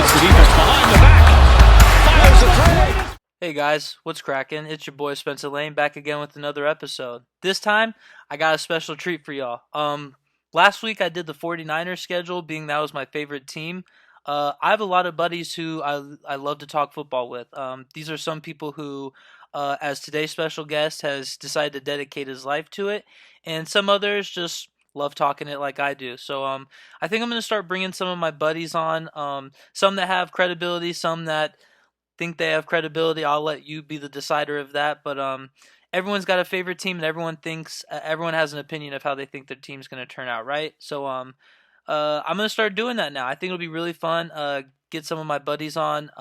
hits the defense behind the back. Fires the three. Hey guys, what's cracking? It's your boy Spencer Lane back again with another episode. This time, I got a special treat for y'all. Last week I did the 49ers schedule, being that was my favorite team. I have a lot of buddies who I love to talk football with. These are some people who, as today's special guest, has decided to dedicate his life to it, and some others just love talking it like I do. So I think I'm gonna start bringing some of my buddies on. Some that have credibility, some that think they have credibility. I'll let you be the decider of that. But everyone's got a favorite team, and everyone has an opinion of how they think their team's going to turn out, right? So I'm going to start doing that now. I think it'll be really fun. Get some of my buddies on.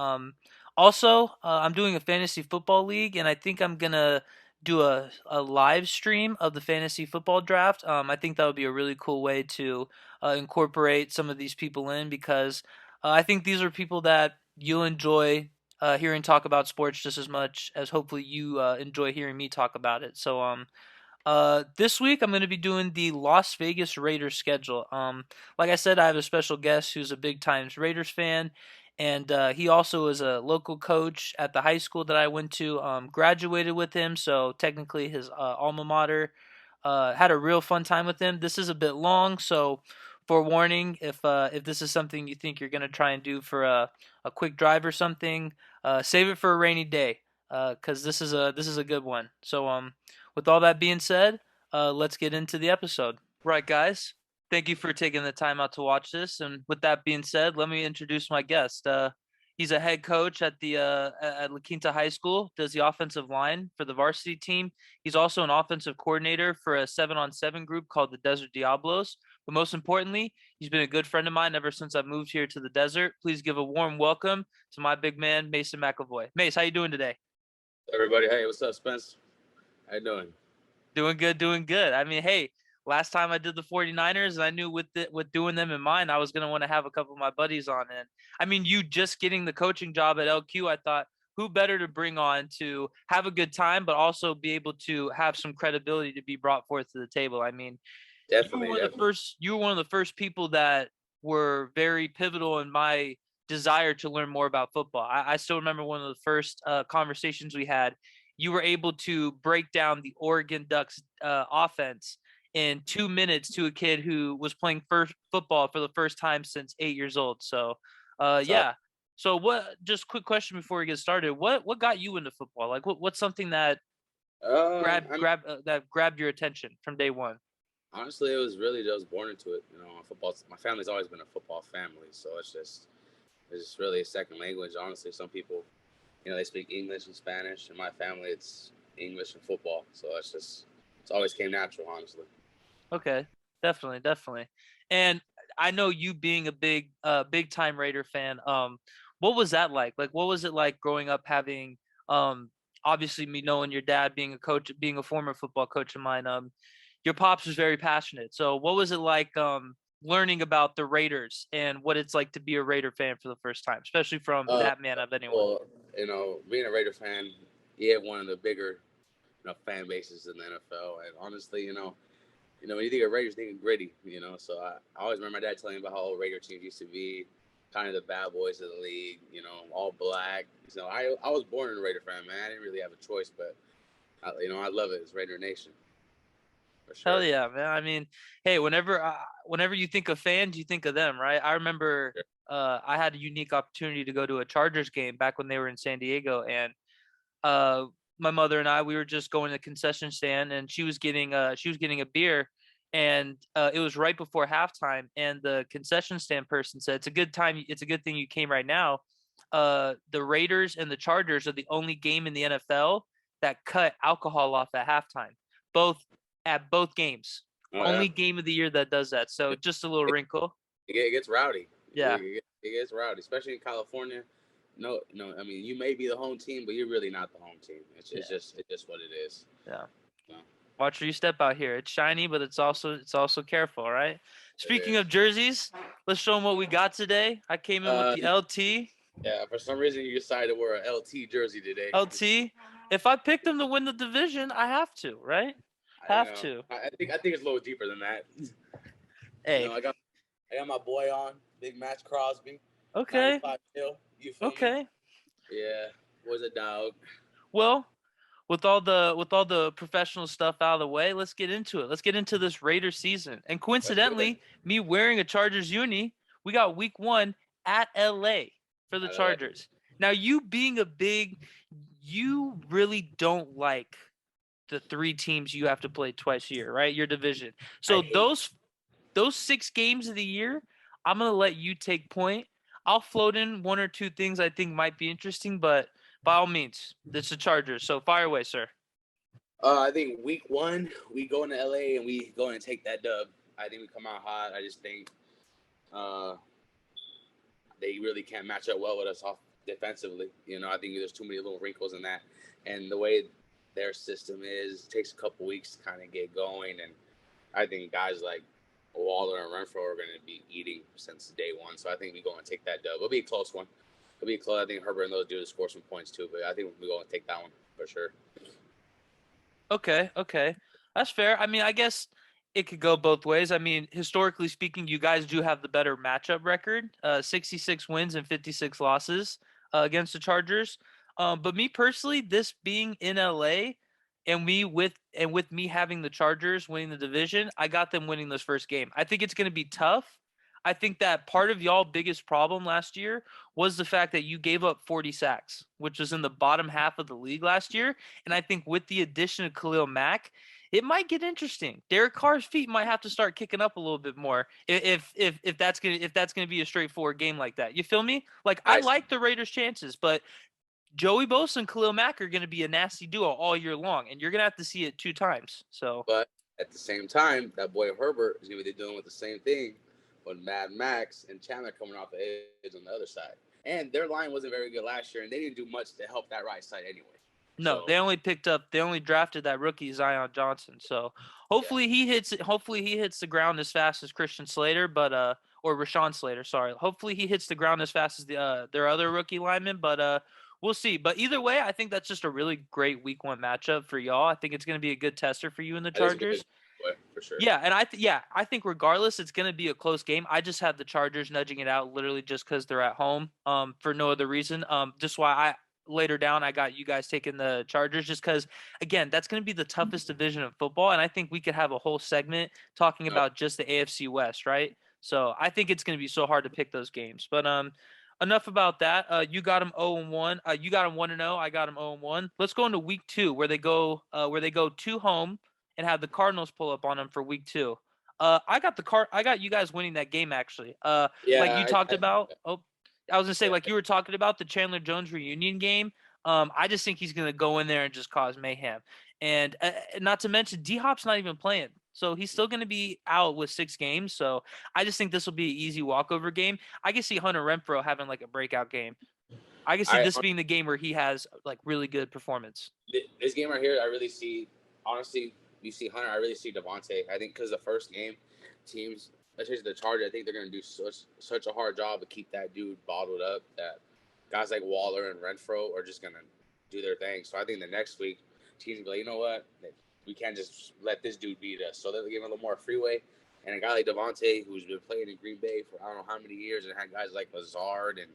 Also, I'm doing a fantasy football league, and I think I'm gonna do a live stream of the fantasy football draft. I think that would be a really cool way to incorporate some of these people in because I think these are people that you'll enjoy hearing talk about sports just as much as hopefully you enjoy hearing me talk about it. So this week I'm going to be doing the Las Vegas Raiders schedule. Like I said, I have a special guest who's a big times Raiders fan, and he also is a local coach at the high school that I went to. Graduated with him, so technically his alma mater. Had a real fun time with him. This is a bit long, so forewarning, if this is something you think you're going to try and do for a quick drive or something, save it for a rainy day, because this is a good one. So with all that being said, let's get into the episode. Right, guys. Thank you for taking the time out to watch this. And with that being said, let me introduce my guest. He's a head coach at the at La Quinta High School. Does the offensive line for the varsity team. He's also an offensive coordinator for a 7-on-7 group called the Desert Diablos. But most importantly, he's been a good friend of mine ever since I moved here to the desert. Please give a warm welcome to my big man, Mason McAvoy. Mace, how you doing today? Everybody, hey, what's up, Spence? How you doing? Doing good, doing good. I mean, hey, last time I did the 49ers, and I knew with doing them in mind, I was going to want to have a couple of my buddies on. And I mean, you just getting the coaching job at LQ, I thought, who better to bring on to have a good time, but also be able to have some credibility to be brought forth to the table. I mean, Definitely. you were one of the first people that were very pivotal in my desire to learn more about football. I still remember one of the first conversations we had. You were able to break down the Oregon Ducks offense in 2 minutes to a kid who was playing first football for the first time since 8 years old. So, So, yeah. So, what? Just quick question before we get started. What got you into football? Like, what's something that I mean, that grabbed your attention from day one? honestly, it was really just born into it. Football. My family's always been a football family, so it's just really a second language. Honestly, some people, they speak English and Spanish. In my family, it's English and football, so it's always came natural. Honestly. Okay, definitely, definitely. And I know you being a big time Raider fan. What was that like? Like, what was it like growing up having, obviously me knowing your dad being a coach, being a former football coach of mine. Your pops was very passionate. So, what was it like, learning about the Raiders and what it's like to be a Raider fan for the first time, especially from Uh, that man of anyone? well, being a Raider fan, you have one of the bigger, fan bases in the NFL, and honestly, when you think of Raiders, you think of gritty, So I always remember my dad telling me about how Raider teams used to be, kind of the bad boys of the league, all black. So I was born a Raider fan, man. I didn't really have a choice, but I love it. It's Raider Nation for Hell sure. yeah, man. I mean, hey, whenever you think of fans, you think of them, right? I remember I had a unique opportunity to go to a Chargers game back when they were in San Diego, and uh my mother and I, we were just going to the concession stand, and she was getting a beer, and it was right before halftime, and the concession stand person said, it's a good thing you came right now. The Raiders and the Chargers are the only game in the NFL that cut alcohol off at halftime. Both at both games. Oh yeah, Only game of the year that does that. So just a little it, wrinkle. it gets rowdy. Yeah. It gets rowdy, especially in California. No, no. I mean, you may be the home team, but you're really not the home team. Yeah. It's just what it is. Yeah. So, Watch where you step out here. It's shiny, but it's also careful, right? it Speaking is. of jerseys, let's show them what we got today. I came in with Uh, the LT. yeah. For some reason, you decided to wear a LT jersey today. LT. If I pick them to win the division, I have to, right? I don't Have know. to. I think it's a little deeper than that. Hey, I got my boy on, Big Match Crosby. Okay. 95 mil. You feel me? Okay. Yeah, was a dog. Well, with all the professional stuff out of the way, let's get into it. Let's get into this Raiders season. And Let's do it. coincidentally, me wearing a Chargers uni, we got week 1 at LA for the Out of LA. Chargers. Now, you really don't like the 3 teams you have to play twice a year, right? Your division. I So hate. those 6 games of the year, I'm going to let you take point. I'll float in 1 or 2 things I think might be interesting, but by all means, it's the Chargers. So fire away, sir. I think week 1 we go into LA and we go in and take that dub. I think we come out hot. I just think they really can't match up well with us off defensively. You know, I think there's too many little wrinkles in that, and the way their system is, it takes a couple weeks to kind of get going. And I think guys like Waller and Renfro are going to be eating since day one. So I think we go and take that dub. It'll be a close one. It'll be close. I think Herbert and those dudes score some points too, but I think we go and take that one for sure. Okay. That's fair. I mean, I guess it could go both ways. I mean, historically speaking, you guys do have the better matchup record, 66 wins and 56 losses against the Chargers. But me personally, this being in LA and with me having the Chargers winning the division, I got them winning this first game. I think it's going to be tough. I think that part of y'all biggest problem last year was the fact that you gave up 40 sacks, which was in the bottom half of the league last year. And I think with the addition of Khalil Mack, it might get interesting. Derek Carr's feet might have to start kicking up a little bit more if that's gonna be a straightforward game like that. You feel me? Like I like the Raiders' chances, but Joey Bosa and Khalil Mack are gonna be a nasty duo all year long, and you're gonna have to see it 2 times. So, But at the same time, that boy Herbert is going to be doing with the same thing when Mad Max and Chandler coming off the edge on the other side. And their line wasn't very good last year, and they didn't do much to help that right side anyway. no, So they only drafted that rookie Zion Johnson. So yeah, hopefully he hits the ground as fast as Christian Slater, but or Rashawn Slater, sorry. Hopefully he hits the ground as fast as their other rookie lineman, but we'll see. But either way, I think that's just a really great week 1 matchup for y'all. I think it's going to be a good tester for you and the that is going to Chargers. be a boy, for sure. Yeah, and I think regardless, it's going to be a close game. I just have the Chargers nudging it out literally just because they're at home. For no other reason. Just why I later down I got you guys taking the Chargers just because again that's going to be the toughest division of football, and I think we could have a whole segment talking No, about just the AFC West, right? So I think it's going to be so hard to pick those games. But enough about that. You got them 0-1. You got them 1-0. I got them 0-1. Let's go into week 2 where they go to home and have the Cardinals pull up on them for week 2. I got you guys winning that game actually. Like you yeah, talked about. Oh, I was gonna say yeah. like you were talking about the Chandler Jones reunion game. I just think he's gonna go in there and just cause mayhem. And not to mention D Hop's not even playing, so he's still gonna be out with 6 games. So I just think this will be an easy walkover game. I can see Hunter Renfro having like a breakout game. I can see I this being the game where he has like really good performance. this game right here, I really see. Honestly, you see Hunter. I really see Devontae. I think because the first game, teams, especially the Chargers, I think they're going to do such a hard job to keep that dude bottled up. That guys like Waller and Renfro are just going to do their thing. So I think the next week, teams will be like, you know what, we can't just let this dude beat us. So they'll give him a little more freeway. And a guy like Devontae, who's been playing in Green Bay for I don't know how many years, and had guys like Lazard and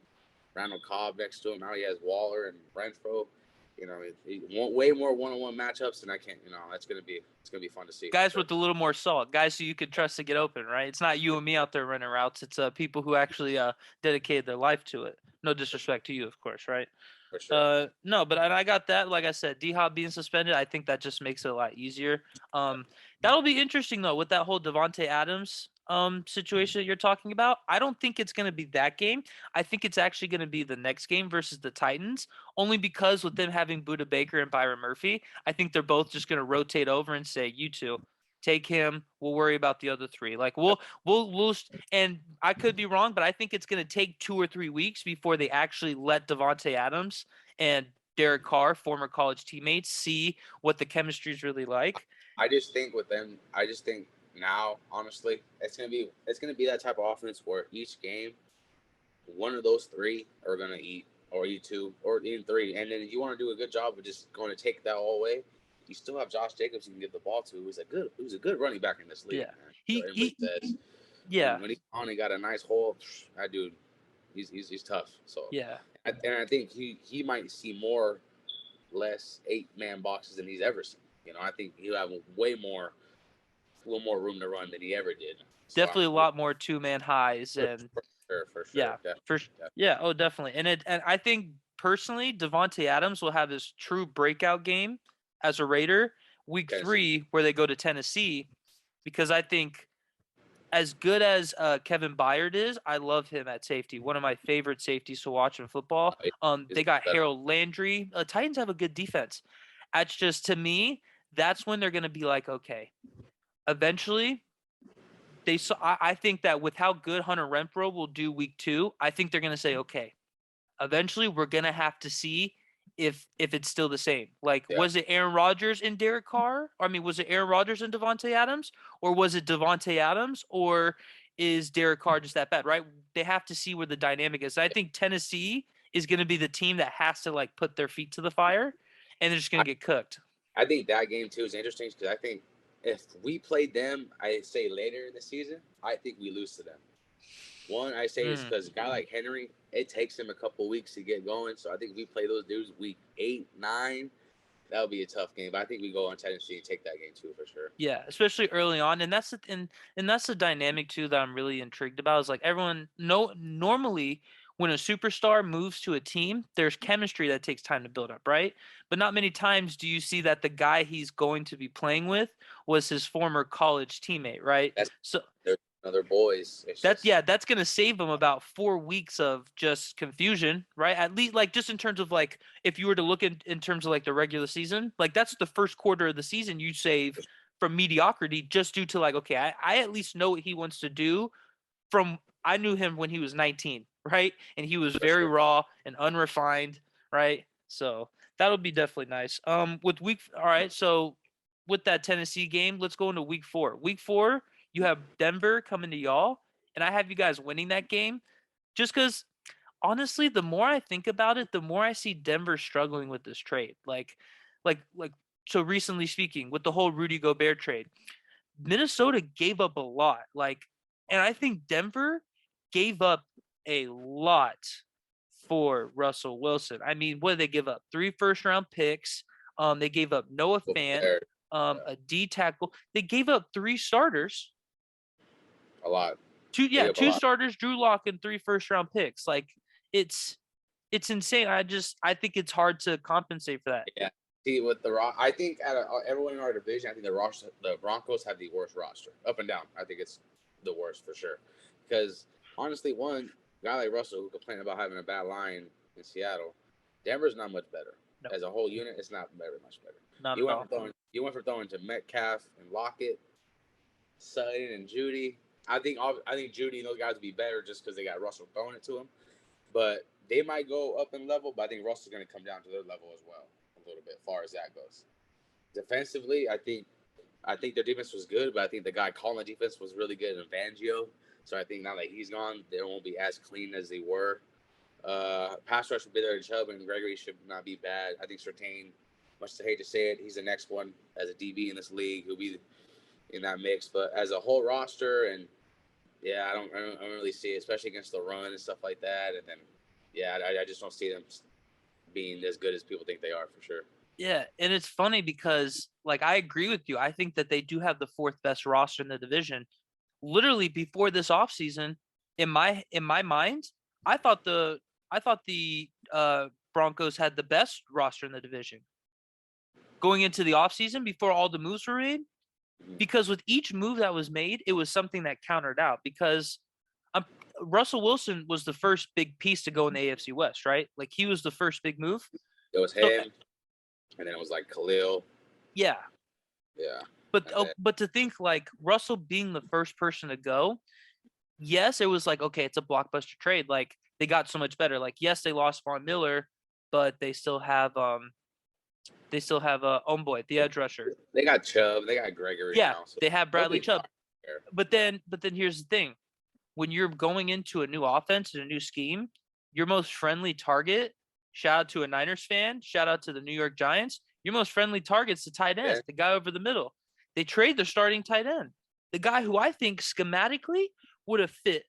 Randall Cobb next to him. Now he has Waller and Renfro. You know, way more one-on-one matchups, and I can't. You know, it's gonna be fun to see. Guys with a little more salt, guys who you could trust to get open, right? It's not you and me out there running routes. It's people who actually dedicated their life to it. No disrespect to you, of course, right? For sure. No, but and I got that. Like I said, D Hop being suspended, I think that just makes it a lot easier. That'll be interesting though with that whole Devonte Adams situation that you're talking about. I don't think it's going to be that game. I think it's actually going to be the next game versus the Titans, only because with them having Buda Baker and Byron Murphy, I think they're both just going to rotate over and say, "You two, take him. We'll worry about the other 3." Like we'll and I could be wrong, but I think it's going to take 2 or 3 weeks before they actually let Devonte Adams and Derek Carr, former college teammates, see what the chemistry is really like. I just think with them, I just think now, honestly, it's gonna be that type of offense where each game, one of those 3 are gonna eat, or eat 2, or even 3, and then if you want to do a good job of just going to take that all away, you still have Josh Jacobs you can give the ball to. Who's a good running back in this league. Yeah, Man. So he everybody says yeah. when he only got a nice hole, that dude He's tough. So Yeah. and I think he might see more less 8-man boxes than he's ever seen. I think he'll have a little more room to run than he ever did. So Definitely a lot more 2-man highs and for sure, yeah, definitely. yeah, oh definitely. And I think personally Devontae Adams will have his true breakout game as a Raider week Tennessee. 3 where they go to Tennessee, because I think as good as Kevin Byard is, I love him at safety. One of my favorite safeties to watch in football. They got better. Harold Landry. Titans have a good defense. That's just, to me, that's when they're going to be like, okay, eventually they saw. I think that with how good Hunter Renfrow will do week 2, I think they're going to say, okay, eventually we're going to have to see if it's still the same. Like, Yeah. was it Aaron Rodgers and Derek Carr? I mean, was it Aaron Rodgers and Devontae Adams? Or was it Devontae Adams? Or is Derek Carr just that bad, right? They have to see where the dynamic is. I think Tennessee is going to be the team that has to, like, put their feet to the fire, and they're just going to get cooked. I think that game, too, is interesting because I think if we played them, I say later in the season, I think we lose to them. One, I say it's because a guy like Henry, it takes him a couple weeks to get going. So I think if we play those dudes week 8, 9, that would be a tough game. But I think we go on Tennessee and take that game too for sure. Yeah, especially early on, and that's the dynamic too that I'm really intrigued about. Is like everyone normally when a superstar moves to a team, there's chemistry that takes time to build up, right? But not many times do you see that the guy he's going to be playing with was his former college teammate, right? So they're other boys. that's gonna save them about 4 weeks of just confusion, right? At least, like, just in terms of, like, if you were to look in terms of like the regular season, like that's the first quarter of the season you save from mediocrity just due to, like, okay, I at least know what he wants to do. I knew him when he was 19, right? And he was very raw and unrefined, right? So that'll be definitely nice. All right, so with that Tennessee game, let's go into week 4. Week 4, you have Denver coming to y'all, and I have you guys winning that game just because, honestly, the more I think about it, the more I see Denver struggling with this trade. Like, so recently speaking, with the whole Rudy Gobert trade, Minnesota gave up a lot. And I think Denver gave up a lot for Russell Wilson. I mean, what did they give up? 3 first-round picks. They gave up Noah Fant, a D tackle. They gave up 3 starters. A lot. 2 starters, Drew Lock, and 3 first-round picks. Like, it's insane. I think it's hard to compensate for that. Yeah. See, I think everyone in our division, I think the Broncos have the worst roster, up and down. I think it's the worst for sure. Because honestly, one guy like Russell who complained about having a bad line in Seattle, Denver's not much better. No. As a whole unit, it's not very much better. Not at all. You went from throwing to Metcalf and Lockett, Sutton and Judy. I think Judy and those guys would be better just because they got Russell throwing it to him. But they might go up in level, but I think Russell's going to come down to their level as well a little bit, as far as that goes. Defensively, I think their defense was good, but I think the guy calling the defense was really good in Fangio. So I think now that he's gone, they won't be as clean as they were. Pass rush will be there. Chubb and Gregory should not be bad. I think Surtain, much as I hate to say it, he's the next one as a DB in this league who'll be in that mix. But as a whole roster, and yeah, I don't really see it, especially against the run and stuff like that. And then, yeah, I just don't see them being as good as people think they are for sure. Yeah, and it's funny because, like, I agree with you. I think that they do have the 4th best roster in the division. Literally before this offseason, in my mind, I thought the Broncos had the best roster in the division going into the offseason before all the moves were made. Because with each move that was made, it was something that countered out. Because Russell Wilson was the first big piece to go in the AFC West, right? Like, he was the first big move. It was him, and then it was like Khalil. Yeah. Yeah. But to think, like, Russell being the first person to go, yes, it was like, okay, it's a blockbuster trade. Like, they got so much better. Like, yes, they lost Von Miller, but they still have Homeboy, the edge rusher. They got Chubb. They got Gregory. Yeah, now, so they have Bradley Chubb. But then here's the thing: when you're going into a new offense and a new scheme, your most friendly target. Shout out to a Niners fan. Shout out to the New York Giants. Your most friendly target's the tight end, the guy over the middle. They trade their starting tight end, the guy who I think schematically would have fit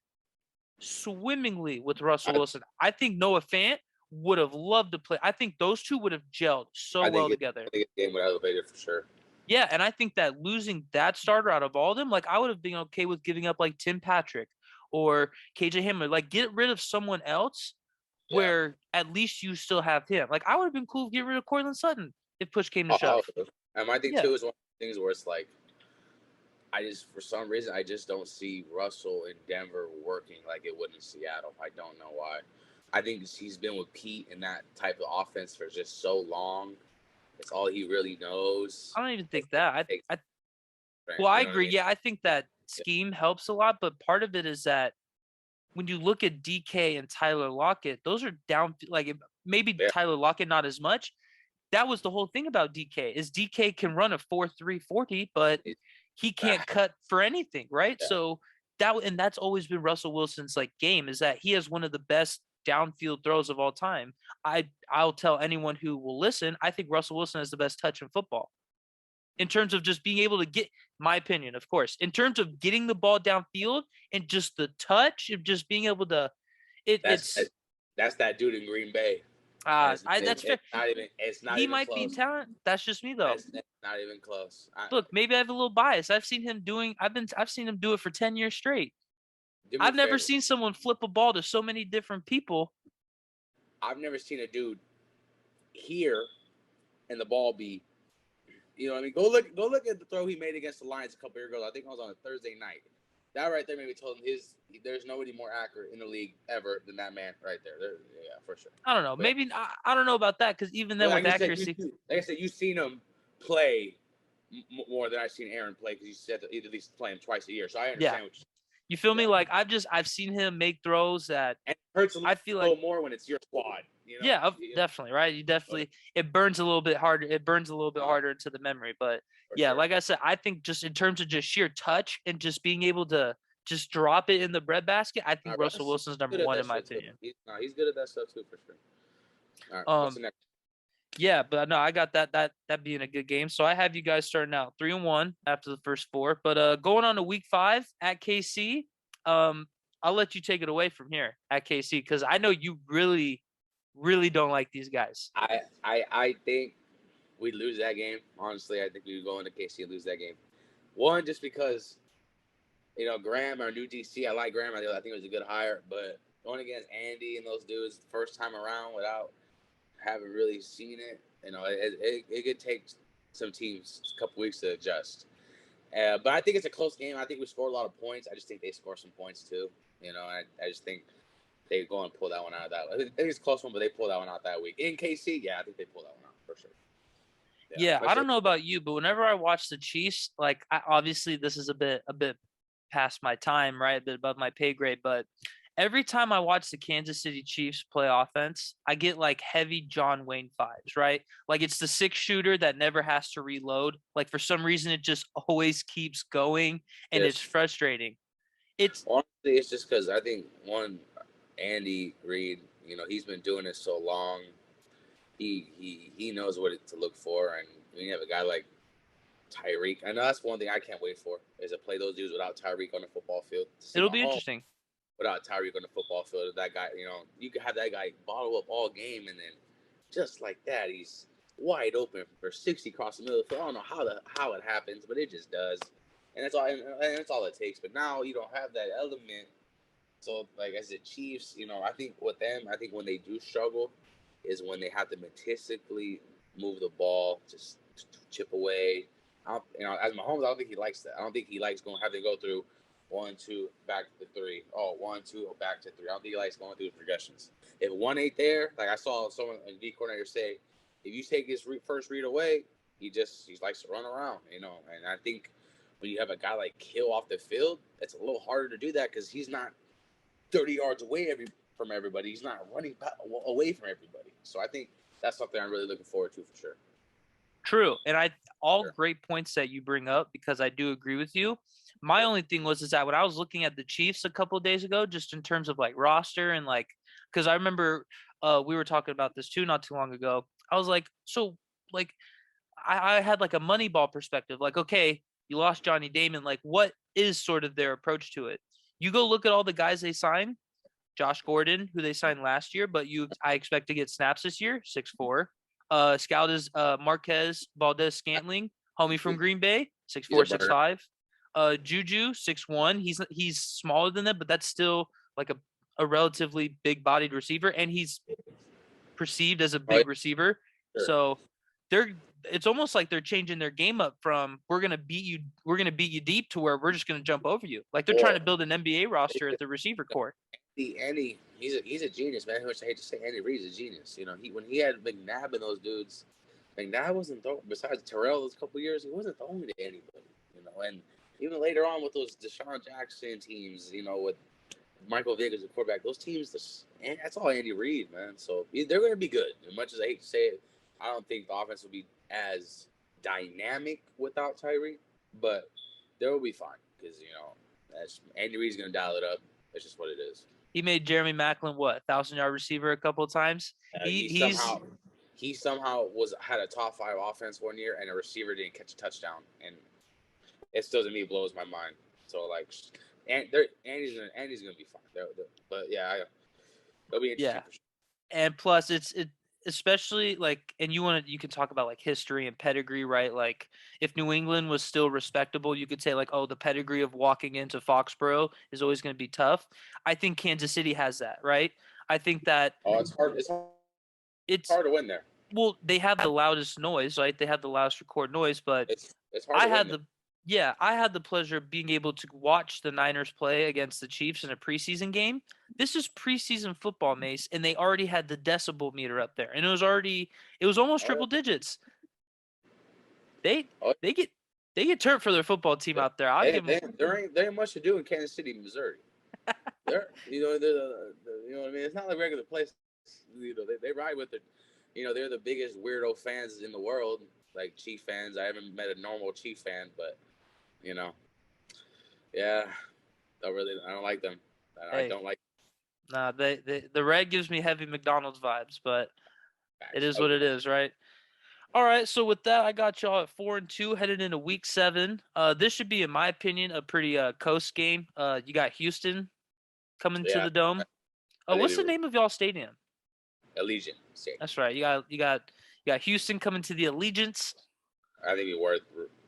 swimmingly with Russell Wilson. I think Noah Fant would have loved to play. I think those two would have gelled so well together. I think it's game would elevate it for sure. Yeah, and I think that losing that starter out of all of them, like I would have been okay with giving up like Tim Patrick or KJ Hamler. Like get rid of someone else where at least you still have him. Like I would have been cool with getting rid of Cortland Sutton if push came to shove. And my thing too is one of the things where it's like for some reason I just don't see Russell in Denver working like it would in Seattle. I don't know why. I think he's been with Pete in that type of offense for just so long. It's all he really knows. I don't even think that. I agree. I mean? Yeah, I think that scheme helps a lot, but part of it is that when you look at DK and Tyler Lockett, those are down. Like maybe Tyler Lockett not as much. That was the whole thing about DK is DK can run a 4.3 40, but he can't cut for anything, right? Yeah. So that's always been Russell Wilson's like game is that he has one of the best downfield throws of all time. I'll tell anyone who will listen, I think Russell Wilson has the best touch in football. In terms of just being able to get, my opinion, of course, in terms of getting the ball downfield and just the touch of just being able to, that's that dude in Green Bay. That's fair. It's not he even might close. be talent. That's just me though. It's not even close. Look, maybe I have a little bias. I've seen him do it for 10 years straight. I've never seen someone flip a ball to so many different people. I've never seen a dude here and the ball be, you know what I mean? Go look at the throw he made against the Lions a couple years ago. I think it was on a Thursday night. That right there maybe told him there's nobody more accurate in the league ever than that man right there. Yeah, for sure. I don't know. But maybe I don't know about that because even then with accuracy. Like I said, you've seen him play more than I've seen Aaron play because you said to at least play him twice a year. So I understand what you feel me? Like I've seen him make throws that and it hurts I feel like more when it's your squad. You know? Yeah, definitely, right? It burns a little bit harder. It burns a little bit harder into the memory. But sure. Like I said, I think just in terms of just sheer touch and just being able to just drop it in the breadbasket, I think Russell Wilson's number one in my opinion. He's good at that stuff too, for sure. All right, what's the next? Yeah, but no, I got that being a good game. So I have you guys starting out 3-1 after the first 4. But going on to week 5 at KC, I'll let you take it away from here at KC because I know you really don't like these guys. I think we'd lose that game. Honestly, I think we would go into KC and lose that game. One, just because, Graham, our new DC, I like Graham. I think it was a good hire. But going against Andy and those dudes first time around without having really seen it, it could take some teams a couple weeks to adjust. But I think it's a close game. I think we scored a lot of points. I just think they score some points too. I just think they go and pull that one out of that. I think it's a close one, but they pull that one out that week. In KC, I think they pull that one out for sure. Yeah, I don't know about you, but whenever I watch the Chiefs, like obviously this is a bit past my time, right? A bit above my pay grade, but every time I watch the Kansas City Chiefs play offense, I get like heavy John Wayne vibes, right? Like it's the 6-shooter that never has to reload. Like for some reason, it just always keeps going, and it's frustrating. Honestly, it's just because I think Andy Reid, he's been doing this so long. He knows what to look for, and when you have a guy like Tyreek, I know that's one thing I can't wait for is to play those dudes without Tyreek on the football field. It'll be interesting. Without Tyreek on the football field, that guy, you could have that guy bottle up all game, and then just like that, he's wide open for 60 across the middle. I don't know how it happens, but it just does, and that's all it takes. But now you don't have that element. So, like as the Chiefs, I think with them, when they do struggle is when they have to meticulously move the ball, just chip away. As Mahomes, I don't think he likes that. I don't think he likes having to go through 1, 2, back to 3. Oh, 1, 2, back to 3. I don't think he likes going through the progressions. If 1 ain't there, like I saw someone, a D coordinator say, if you take his first read away, he likes to run around, And I think when you have a guy like Hill off the field, it's a little harder to do that because he's not 30 yards away from everybody. He's not running away from everybody. So I think that's something I'm really looking forward to for sure. True. And great points that you bring up because I do agree with you. My only thing is that when I was looking at the Chiefs a couple of days ago, just in terms of like roster and like, because I remember we were talking about this too not too long ago. I was like, so like I had like a Moneyball perspective. Like, okay, you lost Johnny Damon. Like, what is sort of their approach to it? You go look at all the guys they signed. Josh Gordon, who they signed last year, but I expect to get snaps this year, 6'4". Scout is Marquez Valdez-Scantling, homie from Green Bay, 6'4", 6'5". Juju, 6'1". He's smaller than that, but that's still like a relatively big-bodied receiver, and he's perceived as a big receiver. Sure. So it's almost like they're changing their game up from we're gonna beat you deep to where we're just gonna jump over you. Like they're trying to build an NBA roster at the receiver core. Andy, he's a genius, man. Which I hate to say, Andy Reid's a genius. You know, when he had McNabb and those dudes, McNabb wasn't throwing. Besides Terrell, those couple years, he wasn't throwing to anybody. You know, and even later on with those Deshaun Jackson teams, you know, with Michael Vick as a quarterback, those teams, that's all Andy Reid, man. So they're going to be good. As much as I hate to say it, I don't think the offense will be as dynamic without Tyreek, but they will be fine because, you know, Andy Reid's going to dial it up. That's just what it is. He made Jeremy Maclin 1,000-yard receiver a couple of times. He somehow had a top 5 offense one year, and a receiver didn't catch a touchdown, and it still to me blows my mind. So like, Andy's gonna be fine. But yeah, it'll be interesting. Yeah, for sure. and plus it especially like, and you can talk about like history and pedigree, right? Like if New England was still respectable, you could say like, oh, the pedigree of walking into Foxborough is always going to be tough. I think Kansas City has that, right? I think that it's hard. It's hard to win there. Well, they have the loudest noise, right? They have the loudest record noise, but it's hard. I had the pleasure of being able to watch the Niners play against the Chiefs in a preseason game. This is preseason football, Mace, and they already had the decibel meter up there, and it was almost triple digits. They get turned for their football team out there. There ain't much to do in Kansas City, Missouri. You know what I mean. It's not like regular place. You know, they ride with it. You know, they're the biggest weirdo fans in the world, like Chief fans. I haven't met a normal Chief fan, but you know, yeah, I don't like them. I don't like. Nah, the red gives me heavy McDonald's vibes, but it is what it is, right? All right, so with that, I got y'all at 4-2 headed into Week 7. This should be, in my opinion, a pretty coast game. You got Houston coming to the Dome. What's the name of y'all stadium? Allegiant Stadium. That's right. You got Houston coming to the Allegiance. I think it's worth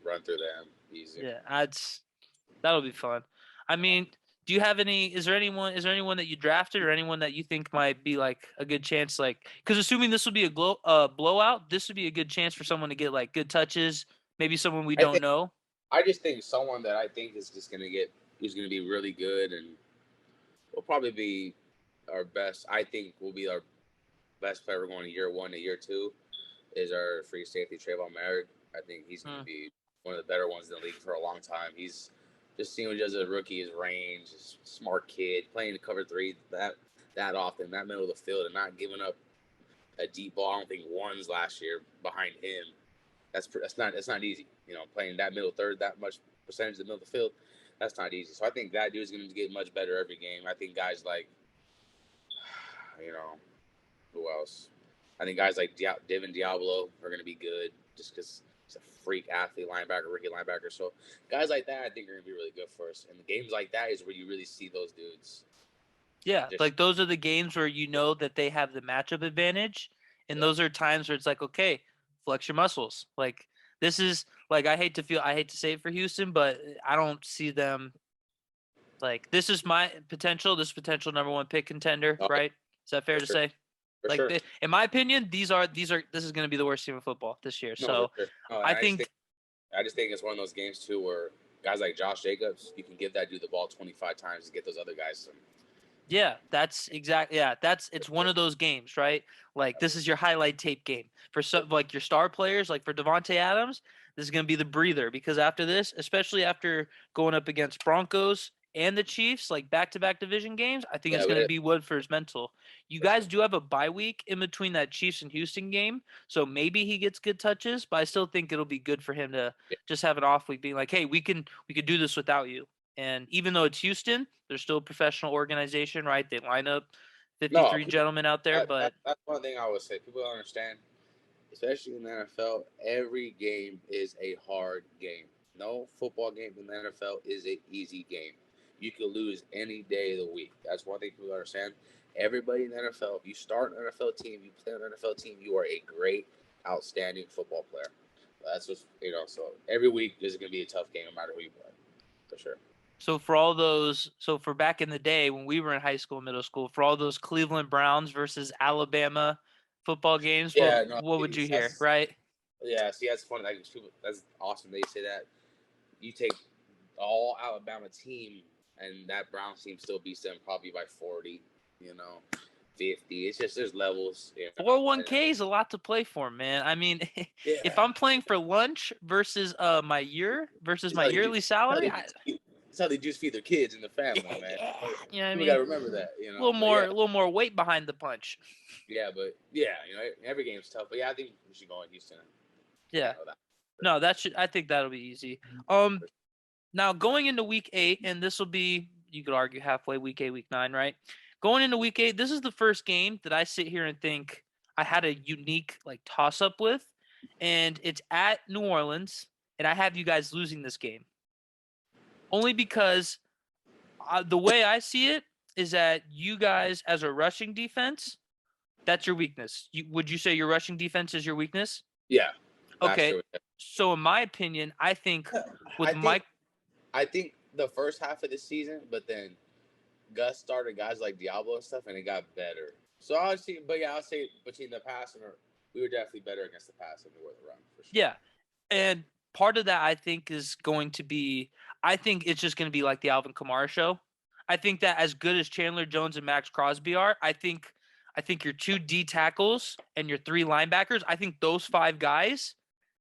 run through them easy. Yeah, that'll be fun. I mean, do you have any? Is there anyone that you drafted or anyone that you think might be like a good chance? Like, because assuming this will be a blowout, this would be a good chance for someone to get like good touches. Maybe someone we don't know. I just think someone that I think is just who's gonna be really good and will probably be our best. I think will be our best player going to year 1 to year 2 is our free safety Trayvon Merrick. I think he's going to be one of the better ones in the league for a long time. He's just seeing what he does as a rookie, his range, his smart kid, playing the cover 3 that often, that middle of the field, and not giving up a deep ball. I don't think ones last year behind him. That's not easy. You know, playing that middle third, that much percentage of the middle of the field, that's not easy. So I think that dude's going to get much better every game. I think guys like, you know, who else? I think guys like Devin Diablo are going to be good just because he's a freak athlete, rookie linebacker. So guys like that, I think are going to be really good for us. And the games like that is where you really see those dudes. Yeah, like those are the games where you know that they have the matchup advantage. And those are times where it's like, okay, flex your muscles. Like this is like I hate to say it for Houston, but I don't see them like this is my potential number 1 pick contender, right? Is that fair to say? For sure. In my opinion, this is going to be the worst team of football this year. I just think it's one of those games too where guys like Josh Jacobs, you can give that dude the ball 25 times to get those other guys some. Yeah, it's one of those games, right? Like this is your highlight tape game for some like your star players, like for Devontae Adams. This is going to be the breather because after this, especially after going up against Broncos and the Chiefs, like back-to-back division games, I think it's going to be wood for his mental. You guys do have a bye week in between that Chiefs and Houston game, so maybe he gets good touches, but I still think it'll be good for him to just have an off week being like, hey, we can do this without you. And even though it's Houston, they're still a professional organization, right? They line up 53 gentlemen out there, but that's one thing I would say. People don't understand, especially in the NFL, every game is a hard game. No football game in the NFL is an easy game. you could lose any day of the week. That's one thing people understand. Everybody in the NFL, if you start an NFL team, you play on an NFL team, you are a great, outstanding football player. That's just So every week is going to be a tough game, no matter who you play, for sure. So for back in the day when we were in high school, middle school, for all those Cleveland Browns versus Alabama football games, Yeah, no, what would you hear, right? Yeah, see, that's funny. Like, that's awesome. They say that you take all Alabama team, and that Browns team still beats them probably by 40, 50. It's just there's levels. 401k is a lot to play for, man. I mean, Yeah. if I'm playing for lunch versus my yearly salary, it's how they just feed their kids and the family, man. You know what I People mean? gotta remember that. A little more weight behind the punch. Yeah, but every game's tough. But yeah, I think we should go in Houston. Yeah. No, I think that'll be easy. Now going into week 8, and this will be, you could argue, halfway week 8, week 9, right? Going into week 8, this is the first game that I sit here and think I had a unique toss up with, and it's at New Orleans, and I have you guys losing this game. Only because the way I see it is that you guys, as a rushing defense, that's your weakness. Would you say your rushing defense is your weakness? Yeah. Okay. True. So in my opinion, I think I think the first half of the season, but then Gus started guys like Diablo and stuff, and it got better. So I'll say between the pass and we were definitely better against the pass than we were the run, for sure. Yeah, and part of that I think is going to be, I think it's just going to be like the Alvin Kamara show. I think that as good as Chandler Jones and Max Crosby are, I think your 2 D tackles and your 3 linebackers, I think those 5 guys,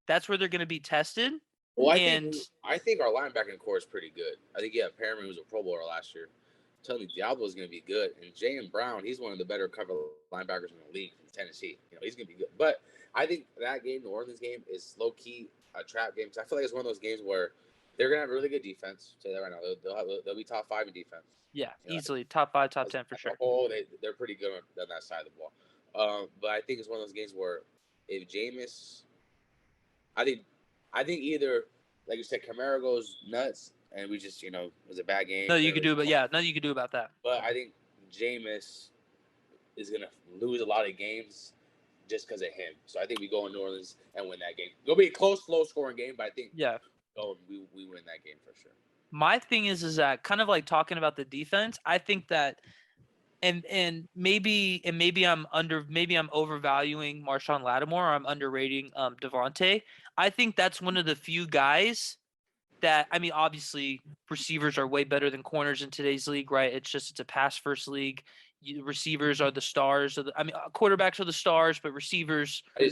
that's where they're going to be tested. Well, I think our linebacking core is pretty good. I think Perriman was a Pro Bowler last year. I'm telling you, Diablo is going to be good, and Jaylen Brown, he's one of the better cover linebackers in the league from Tennessee. He's going to be good. But I think that game, the Orleans game, is low key a trap game because I feel like it's one of those games where they're going to have a really good defense. I'll say that right now, they'll be top 5 in defense. Yeah, easily top 5, top 10 for sure. Oh, they're pretty good on that side of the ball. But I think it's one of those games where if Jameis, I think either, like you said, Kamara goes nuts and we just, it was a bad game. Nothing you could do about that. But I think Jameis is going to lose a lot of games just because of him. So I think we go in New Orleans and win that game. It'll be a close, low-scoring game, but I think we win that game for sure. My thing is that kind of like talking about the defense, I think that and maybe I'm overvaluing Marshawn Lattimore, or I'm underrating Devontae. I think that's one of the few guys that, I mean, obviously receivers are way better than corners in today's league, right? It's a pass first league. Receivers are the stars quarterbacks are the stars, but receivers. I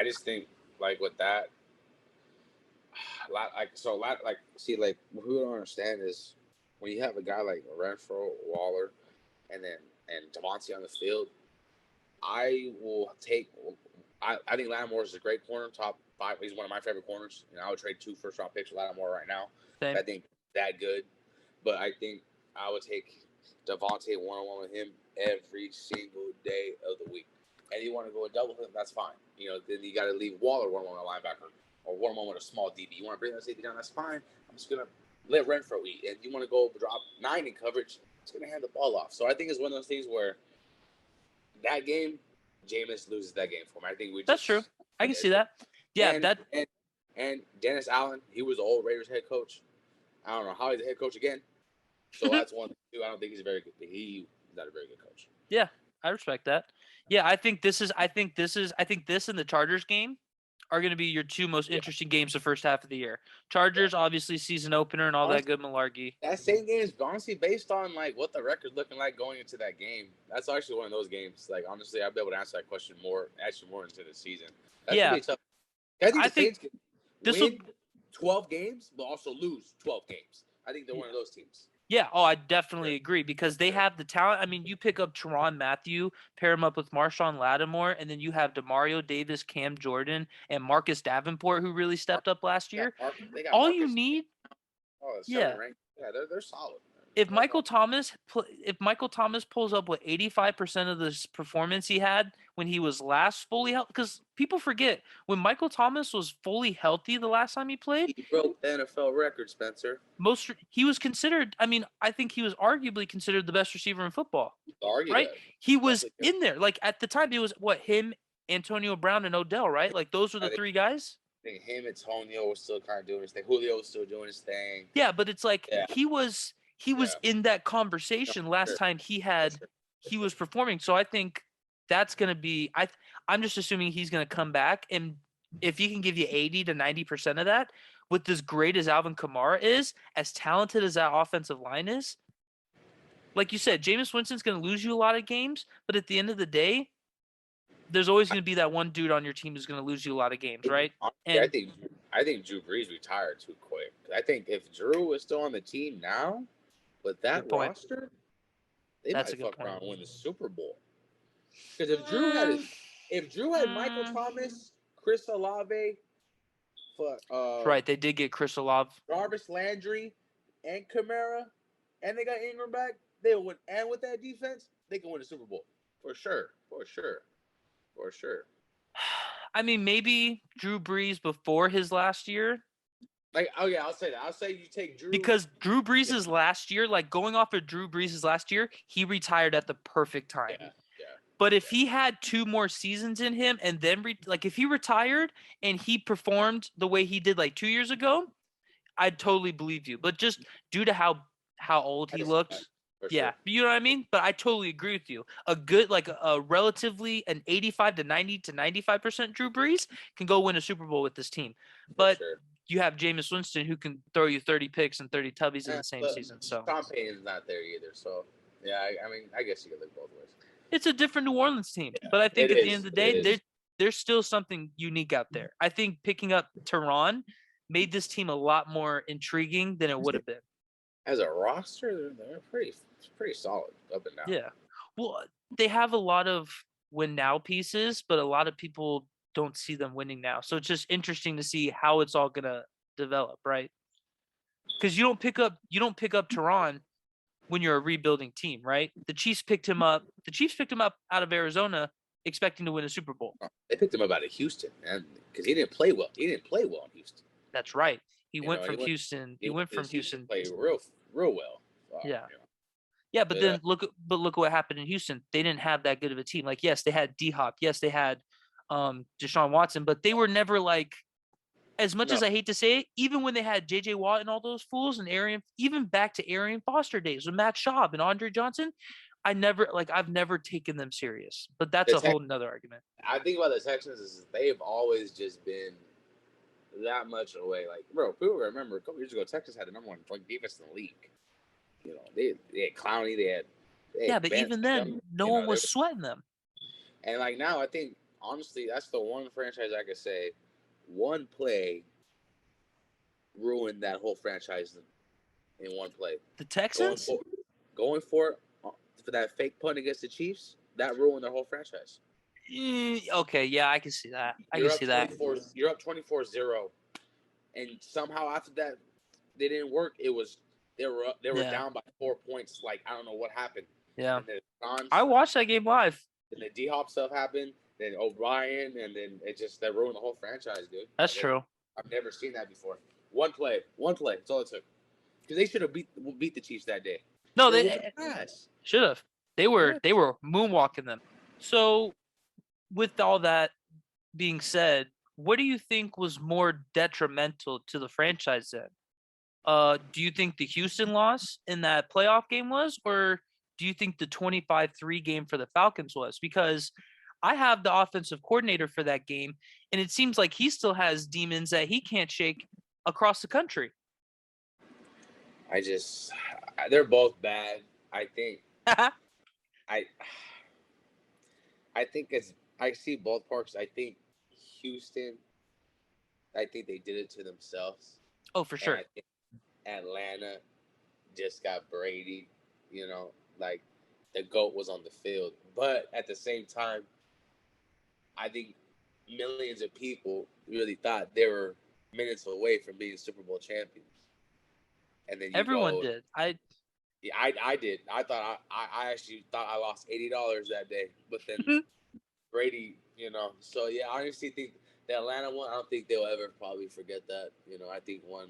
just think like with that, who don't understand is when you have a guy like Renfro, Waller, and Devontae on the field, I think Lattimore is a great corner, top 5. He's one of my favorite corners, and I would trade 2 first-round picks for Lattimore right now. Same. I think that good, but I think I would take Devontae one-on-one with him every single day of the week. And you want to go a double him, that's fine. Then you got to leave Waller one-on-one linebacker or one-on-one with a small DB. You want to bring that safety down, that's fine. I'm just going to let Renfro eat. And you want to go drop 9 in coverage, it's going to hand the ball off. So I think it's one of those things where that game, Jameis loses that game for me. I think that's true. I can see that. Yeah, and Dennis Allen, he was the old Raiders head coach. I don't know how he's the head coach again. So that's one thing too. I don't think he's he's not a very good coach. Yeah, I respect that. Yeah, I think this and the Chargers game are going to be your 2 most interesting games the first half of the year. Chargers, obviously season opener and all that good malarkey. That same game is honestly based on like what the record's looking like going into that game. That's actually one of those games. Like honestly, I'll be able to answer that question more into the season. That's really tough. I think the Saints can win 12 games, but also lose 12 games. I think they're one of those teams. Yeah, I definitely agree because they have the talent. I mean, you pick up Tyrann Mathieu, pair him up with Marshawn Lattimore, and then you have Demario Davis, Cam Jordan, and Marcus Davenport, who really stepped up last year. All you need. Oh, 7 ranked. Yeah, they're solid. if Michael Thomas pulls up with 85% of this performance he had when he was last fully healthy, because people forget when Michael Thomas was fully healthy the last time he played, He broke the NFL record, Spencer. he was considered. I mean, I think he was arguably considered the best receiver in football. Argue Right? that. He was Definitely. in there. Like at the time, it was him, Antonio Brown, and Odell. Right? Like those were the I think, three guys. I think him and Antonio were still kind of doing his thing. Julio was still doing his thing. Yeah, but it's like Yeah. he was in that conversation last time he was performing. So I think that's gonna be I'm just assuming he's gonna come back, and if he can give you 80 to 90% of that, with as great as Alvin Kamara is, as talented as that offensive line is, like you said, Jameis Winston's gonna lose you a lot of games, but at the end of the day, there's always gonna be that one dude on your team who's gonna lose you a lot of games, right? Honestly, I think Drew Brees retired too quick. I think if Drew was still on the team now, with that roster, they might fuck around and win the Super Bowl. Because if Drew had Michael Thomas, Chris Olave, right, they did get Chris Olave, Jarvis Landry, and Kamara, and they got Ingram back, they would win. And with that defense, they can win the Super Bowl for sure. I mean, maybe Drew Brees before his last year. Like, oh yeah, I'll say that. I'll say you take Drew. Because Drew Brees' last year, like going off of Drew Brees' last year, he retired at the perfect time. Yeah. But if he had 2 more seasons in him and then, like if he retired and he performed the way he did like 2 years ago, I'd totally believe you. But just due to how old he looked, yeah, you know what I mean? But I totally agree with you. A good, like a relatively an 85 to 90 to 95% Drew Brees can go win a Super Bowl with this team. But you have Jameis Winston who can throw you 30 picks and 30 tubbies in the same season. So Tom Payton's not there either. So yeah, I mean, I guess you could look both ways. It's a different New Orleans team, but I think at the end of the day, there's still something unique out there. I think picking up Tehran made this team a lot more intriguing than it would have been. As a roster, they're pretty solid up and down. Yeah. Well, they have a lot of win now pieces, but a lot of people don't see them winning now. So it's just interesting to see how it's all gonna develop, right? Because you don't pick up Tehran when you're a rebuilding team, right? The Chiefs picked him up out of Arizona expecting to win a Super Bowl. They picked him up out of Houston, man, because he didn't play well. He didn't play well in Houston. That's right. He went from Houston. He went from Houston. Played real well. Yeah. Yeah, but then look at what happened in Houston. They didn't have that good of a team. Like, yes, they had D-Hop. Yes, they had Deshaun Watson, but they were never like, as much as I hate to say it, even when they had J.J. Watt and all those fools and even back to Arian Foster days with Matt Schaub and Andre Johnson, I've never taken them serious. But that's a whole nother argument. I think about the Texans is they've always just been that much away. Like, bro, people remember a couple years ago, Texas had the number 1 defense in the league. You know, they had Clowney, they had but Bench, even then, no one was sweating them. And like now, I think honestly, that's the one franchise I could say one play ruined that whole franchise in one play. The Texans going for that fake punt against the Chiefs, that ruined their whole franchise. Okay, yeah, I can see that. You're up 24-0, and somehow after that, they didn't work. It was they were down by 4 points. Like, I don't know what happened. Yeah, I watched that game live. And the D-Hop stuff happened. Then O'Brien, and then that ruined the whole franchise, dude. That's true. I've never seen that before. One play. That's all it took. Because they should have beat the Chiefs that day. No, they should have. They were moonwalking them. So, with all that being said, what do you think was more detrimental to the franchise then? Do you think the Houston loss in that playoff game was, or do you think the 25-3 game for the Falcons was? Because I have the offensive coordinator for that game, and it seems like he still has demons that he can't shake across the country. They're both bad. I think. I think I see both parts. I think Houston, I think they did it to themselves. Oh, for sure. I think Atlanta just got Brady, like the GOAT was on the field. But at the same time, I think millions of people really thought they were minutes away from being Super Bowl champions. And then everyone did. Yeah, I did. I thought I actually thought I lost $80 that day, but then Brady, So yeah, I honestly think the Atlanta one. I don't think they'll ever probably forget that. I think one,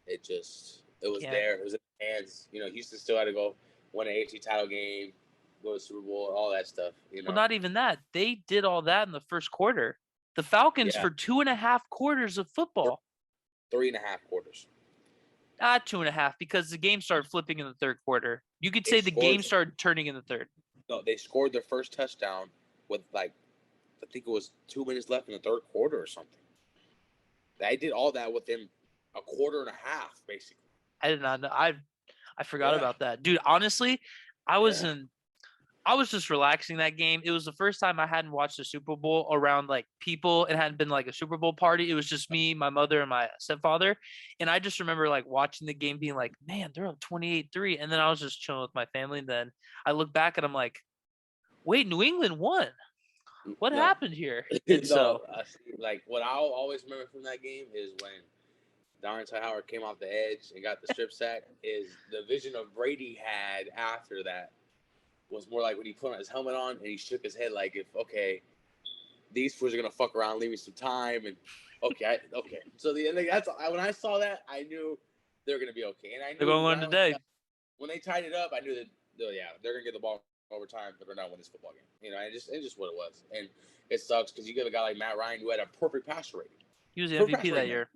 it was Can't. there. It was in their hands. Houston still had to go win an AFC title game, go to Super Bowl, all that stuff. Well, not even that. They did all that in the first quarter. The Falcons Yeah. for 2.5 quarters of football. 3.5 quarters. Not 2.5 because the game started flipping in the third quarter. You could say the game started turning in the third. No, they scored their first touchdown with I think it was 2 minutes left in the third quarter or something. They did all that within a quarter and a half, basically. I did not know. I forgot about that, dude. Honestly, I was just relaxing that game. It was the first time I hadn't watched a Super Bowl around like people. It hadn't been like a Super Bowl party. It was just me, my mother, and my stepfather. And I just remember like watching the game being like, man, they're up 28-3. And then I was just chilling with my family. And then I look back and I'm like, wait, New England won. What happened here? And what I'll always remember from that game is when Darnell Howard came off the edge and got the strip sack. Is the vision of Brady had after that was more like when he put his helmet on and he shook his head like, these fools are gonna fuck around, leave me some time, and okay. So when I saw that, I knew they're gonna be okay, and I knew they're going to win today. When they tied it up, I knew that they're gonna get the ball overtime, but they're not win this football game. It's just what it was, and it sucks because you get a guy like Matt Ryan who had a perfect passer rating. He was the MVP that year.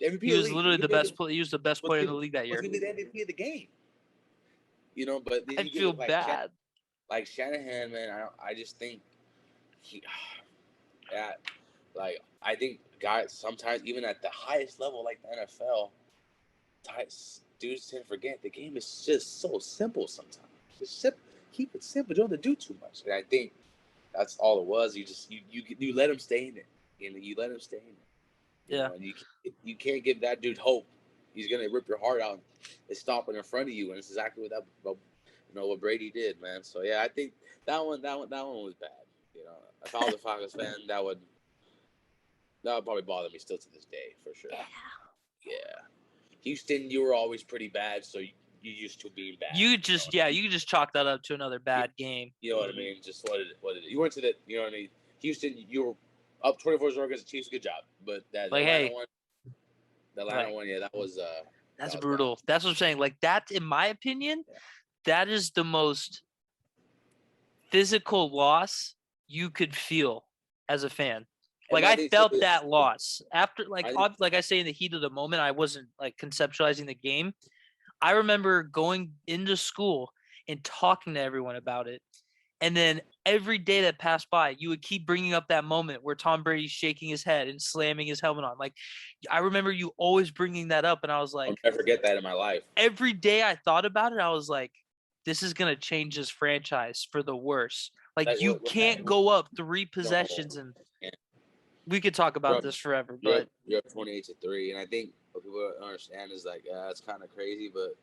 MVP he was literally the best player. He was the best player in the league that year. He was gonna be the MVP of the game. But I feel bad. Like Shanahan, man, I just think I think guys sometimes even at the highest level like the NFL, dudes tend to forget the game is just so simple sometimes. Just keep it simple. You don't have to do too much. And I think that's all it was. You let him stay in it. You let him stay in it. Yeah. And you can't give that dude hope. He's gonna rip your heart out and stop in front of you, and it's exactly what Brady did, man. So yeah, I think that one was bad. If I was a Falcons fan, that would probably bother me still to this day for sure. Yeah. Houston, you were always pretty bad, so you used to being bad. You could just chalk that up to another bad game. You know what I mean? Just what it is. You went to the, you know what I mean? Houston, you were up 24-0 against the Chiefs. Good job, but the Atlanta one, yeah, that was that's brutal. Bad. That's what I'm saying. Like that, in my opinion, that is the most physical loss you could feel as a fan. Like I felt that loss after, like I say, in the heat of the moment, I wasn't like conceptualizing the game. I remember going into school and talking to everyone about it. And then every day that passed by, you would keep bringing up that moment where Tom Brady's shaking his head and slamming his helmet on. Like, I remember you always bringing that up, and I was like, I'll never forget that in my life. Every day I thought about it, I was like, this is going to change this franchise for the worse. Like, you can't go up 3 possessions, and we could talk about this forever. But you're up 28-3, and I think what people don't understand is like, it's kind of crazy, but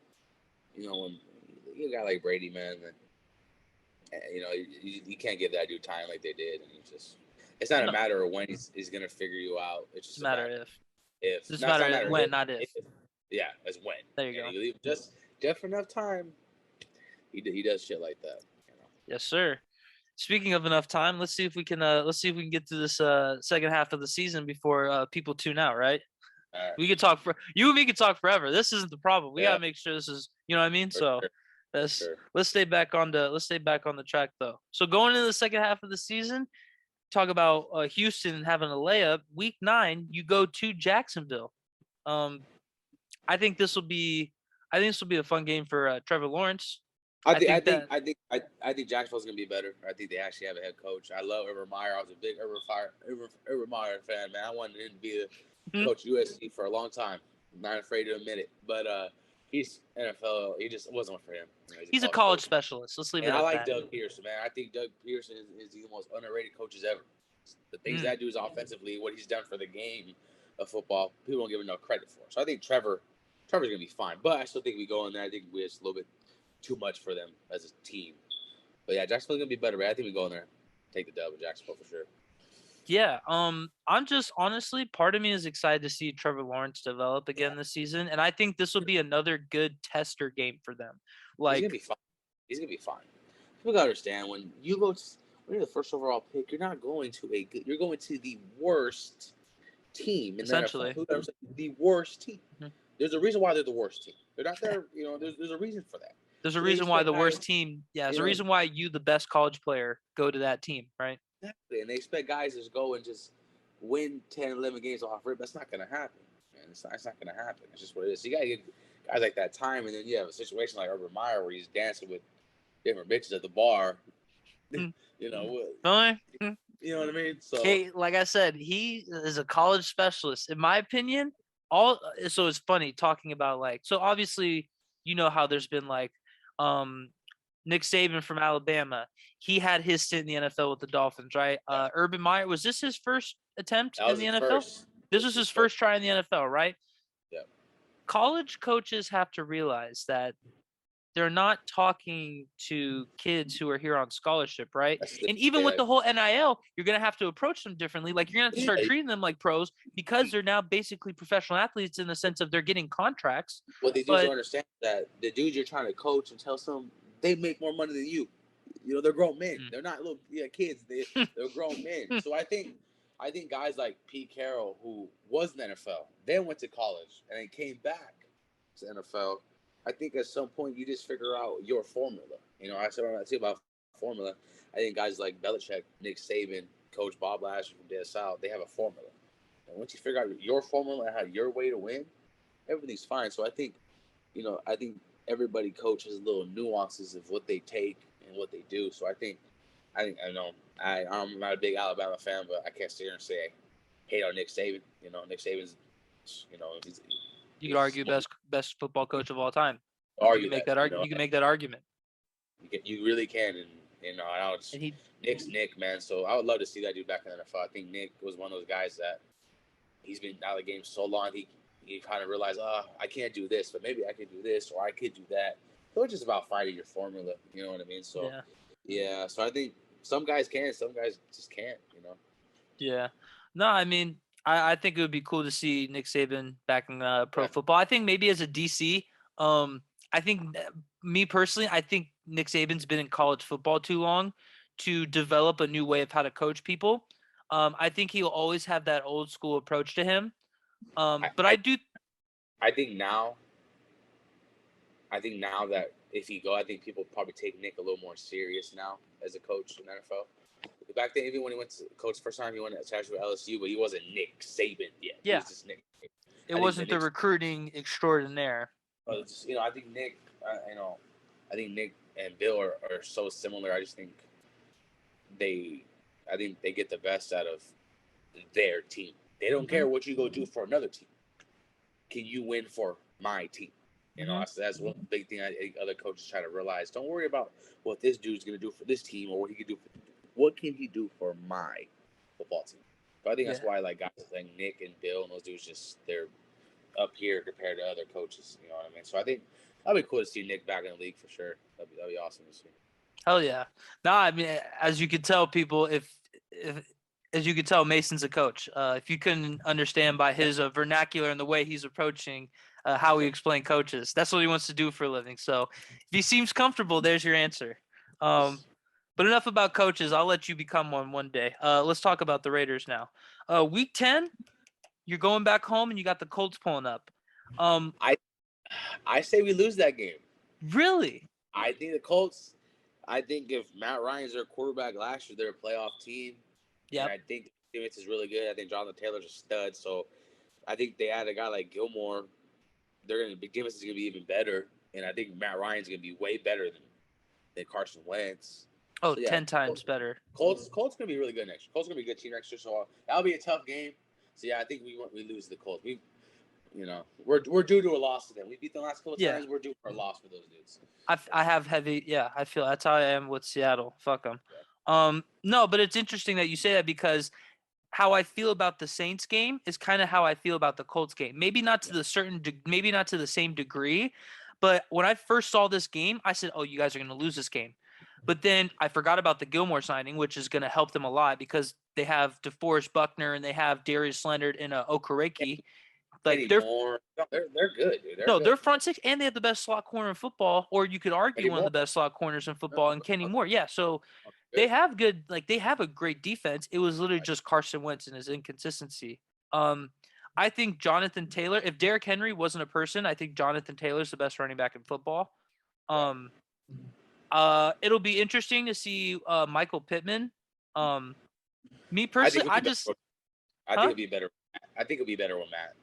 when you got like Brady, man, you can't give that dude time like they did, and it's not a matter of when he's gonna figure you out. It's just a matter if. It's just a matter of when, not if. Yeah, it's when. There you go. You leave just for enough time. He does shit like that. Yes, sir. Speaking of enough time, let's see if we can get to this second half of the season before people tune out. Right? We could talk you and me could talk forever. This isn't the problem. We gotta make sure this is, you know what I mean. Let's stay back on the track though. So going into the second half of the season, talk about Houston having a layup. Week 9, you go to Jacksonville. I think this will be a fun game for Trevor Lawrence. I think Jacksonville's gonna be better. I think they actually have a head coach. I love Urban Meyer. I was a big Urban Meyer fan, man. I wanted him to be the coach of USC for a long time. I'm not afraid to admit it, but he's NFL. He just wasn't for him. He's a college specialist. Let's leave it at that. I like Doug Peterson, man. I think Doug Peterson is the most underrated coaches ever. The things that dude's offensively, what he's done for the game of football, people don't give him no credit for. So I think Trevor's gonna be fine, but I still think we go in there. I think it's a little bit too much for them as a team. But yeah, Jacksonville's gonna be better. But I think we go in there, take the dub with Jacksonville for sure. Yeah, I'm just honestly, part of me is excited to see Trevor Lawrence develop again this season, and I think this will be another good tester game for them. He's gonna Like, be fine. He's gonna be fine. People gotta understand when when you're the first overall pick, you're not going to you're going to the worst team in the NFL. essentially, People gotta understand the worst team. Mhm. There's a reason why they're the worst team. They're not there. There's a reason for that. There's a So they reason why expect the worst guys, team. Yeah, there's you a know, reason why you, the best college player, go to that team, right? exactly, and they expect guys to just go and just win 10, 11 games off rip. That's not gonna happen, man. It's not gonna happen. It's just what it is. So you gotta get guys like that time, and then you have a situation like Urban Meyer where he's dancing with different bitches at the bar. Mm. you know, Really? Mm. you know what I mean. So Hey, like I said, he is a college specialist, in my opinion. So it's funny talking about like, so obviously you know how there's been like, um, Nick Saban from Alabama. He had his stint in the NFL with the Dolphins, right? yeah, Urban Meyer, was this his first attempt that in was the his NFL? first. This This was is his his first. first try in the NFL, right? Yeah, College coaches have to realize that they're not talking to kids who are here on scholarship, right? that's the, And even with yeah. the whole NIL, you're going to have to approach them differently. Like you're going to have to start Yeah. treating them like pros because they're now basically professional athletes in the sense of they're getting contracts. What they do is But understand that the dudes you're trying to coach and tell some they make more money than you. They're grown men. Mm. They're not little kids. They're grown men. So I think guys like Pete Carroll, who was in the NFL, then went to college and then came back to NFL. I think at some point you just figure out your formula. I said when I say about formula, I think guys like Belichick, Nick Saban, Coach Bob Lashley from De South, they have a formula. And once you figure out your formula and how your way to win, everything's fine. So I think everybody coaches little nuances of what they take and what they do. So I'm not a big Alabama fan, but I can't sit here and say I hate on Nick Saban. Nick Saban's, you could argue best football coach of all time. You argue can make that. that argument. You can make that argument. You really can, and And he Nick's Nick, man. So I would love to see that dude back in the NFL. I think Nick was one of those guys that he's been out of the game so long. He kind of realized, I can't do this, but maybe I could do this or I could do that. So it's just about finding your formula. You know what I mean? So yeah. So I think some guys can, some guys just can't. Yeah. No, I mean, I think it would be cool to see Nick Saban back in pro Yeah. football. I think maybe as a DC, I think me personally, I think Nick Saban's been in college football too long to develop a new way of how to coach people. I think he'll always have that old school approach to him. But I do. I think now that if he go, I think people probably take Nick a little more serious now as a coach in the NFL. Back then, even when he went to coach first time, he went to with LSU, but he wasn't Nick Saban yet. Yeah. He was just Nick. It wasn't the recruiting extraordinaire. I think Nick, I think Nick and Bill are so similar. I just think they get the best out of their team. They don't care what you go do for another team. Can you win for my team? That's one big thing I think other coaches try to realize. Don't worry about what this dude's going to do for this team or what he can do. What can he do for my football team? But I think that's why like guys like Nick and Bill and those dudes they're up here compared to other coaches. You know what I mean? So I think that'd be cool to see Nick back in the league for sure. That'd be awesome to see. Hell yeah! No, I mean, as you could tell, people, if as you could tell, Mason's a coach. If you couldn't understand by his vernacular and the way he's approaching how he explains coaches, that's what he wants to do for a living. So if he seems comfortable, there's your answer. But enough about coaches. I'll let you become one day. Let's talk about the Raiders now. Week 10, you're going back home and you got the Colts pulling up. I say we lose that game. Really? I think the Colts. I think if Matt Ryan's their quarterback last year, they're a playoff team. Yeah. I think the defense is really good. I think Jonathan Taylor's a stud. So I think they add a guy like Gilmore. The defense is going to be even better. And I think Matt Ryan's going to be way better than Carson Wentz. Oh, so, 10 times better. Colts going to be really good next year. Colts going to be a good team next year. So that'll be a tough game. So, yeah, I think we lose the Colts. We're due to a loss to them. We beat them last couple of times. We're due for a loss for those dudes. I have heavy. Yeah, I feel that's how I am with Seattle. Fuck them. Yeah. No, but it's interesting that you say that because how I feel about the Saints game is kind of how I feel about the Colts game. Maybe not to maybe not to the same degree, but when I first saw this game, I said, "Oh, you guys are going to lose this game." But then I forgot about the Gilmore signing, which is going to help them a lot because they have DeForest Buckner and they have Darius Leonard and Okereke. Like anymore. They're good, dude. They're they're good. front six, and they have the best slot corner in football, or you could argue Kenny one of Moore. the best slot corners in football, and Kenny Moore. Yeah, so Good. they have good, like they have a great defense. It was literally just Carson Wentz and his inconsistency. I think Jonathan Taylor. If Derrick Henry wasn't a person, I think Jonathan Taylor's the best running back in football. It'll be interesting to see Michael Pittman. Me personally, I think it'll be better. I think it'll be better with Matt.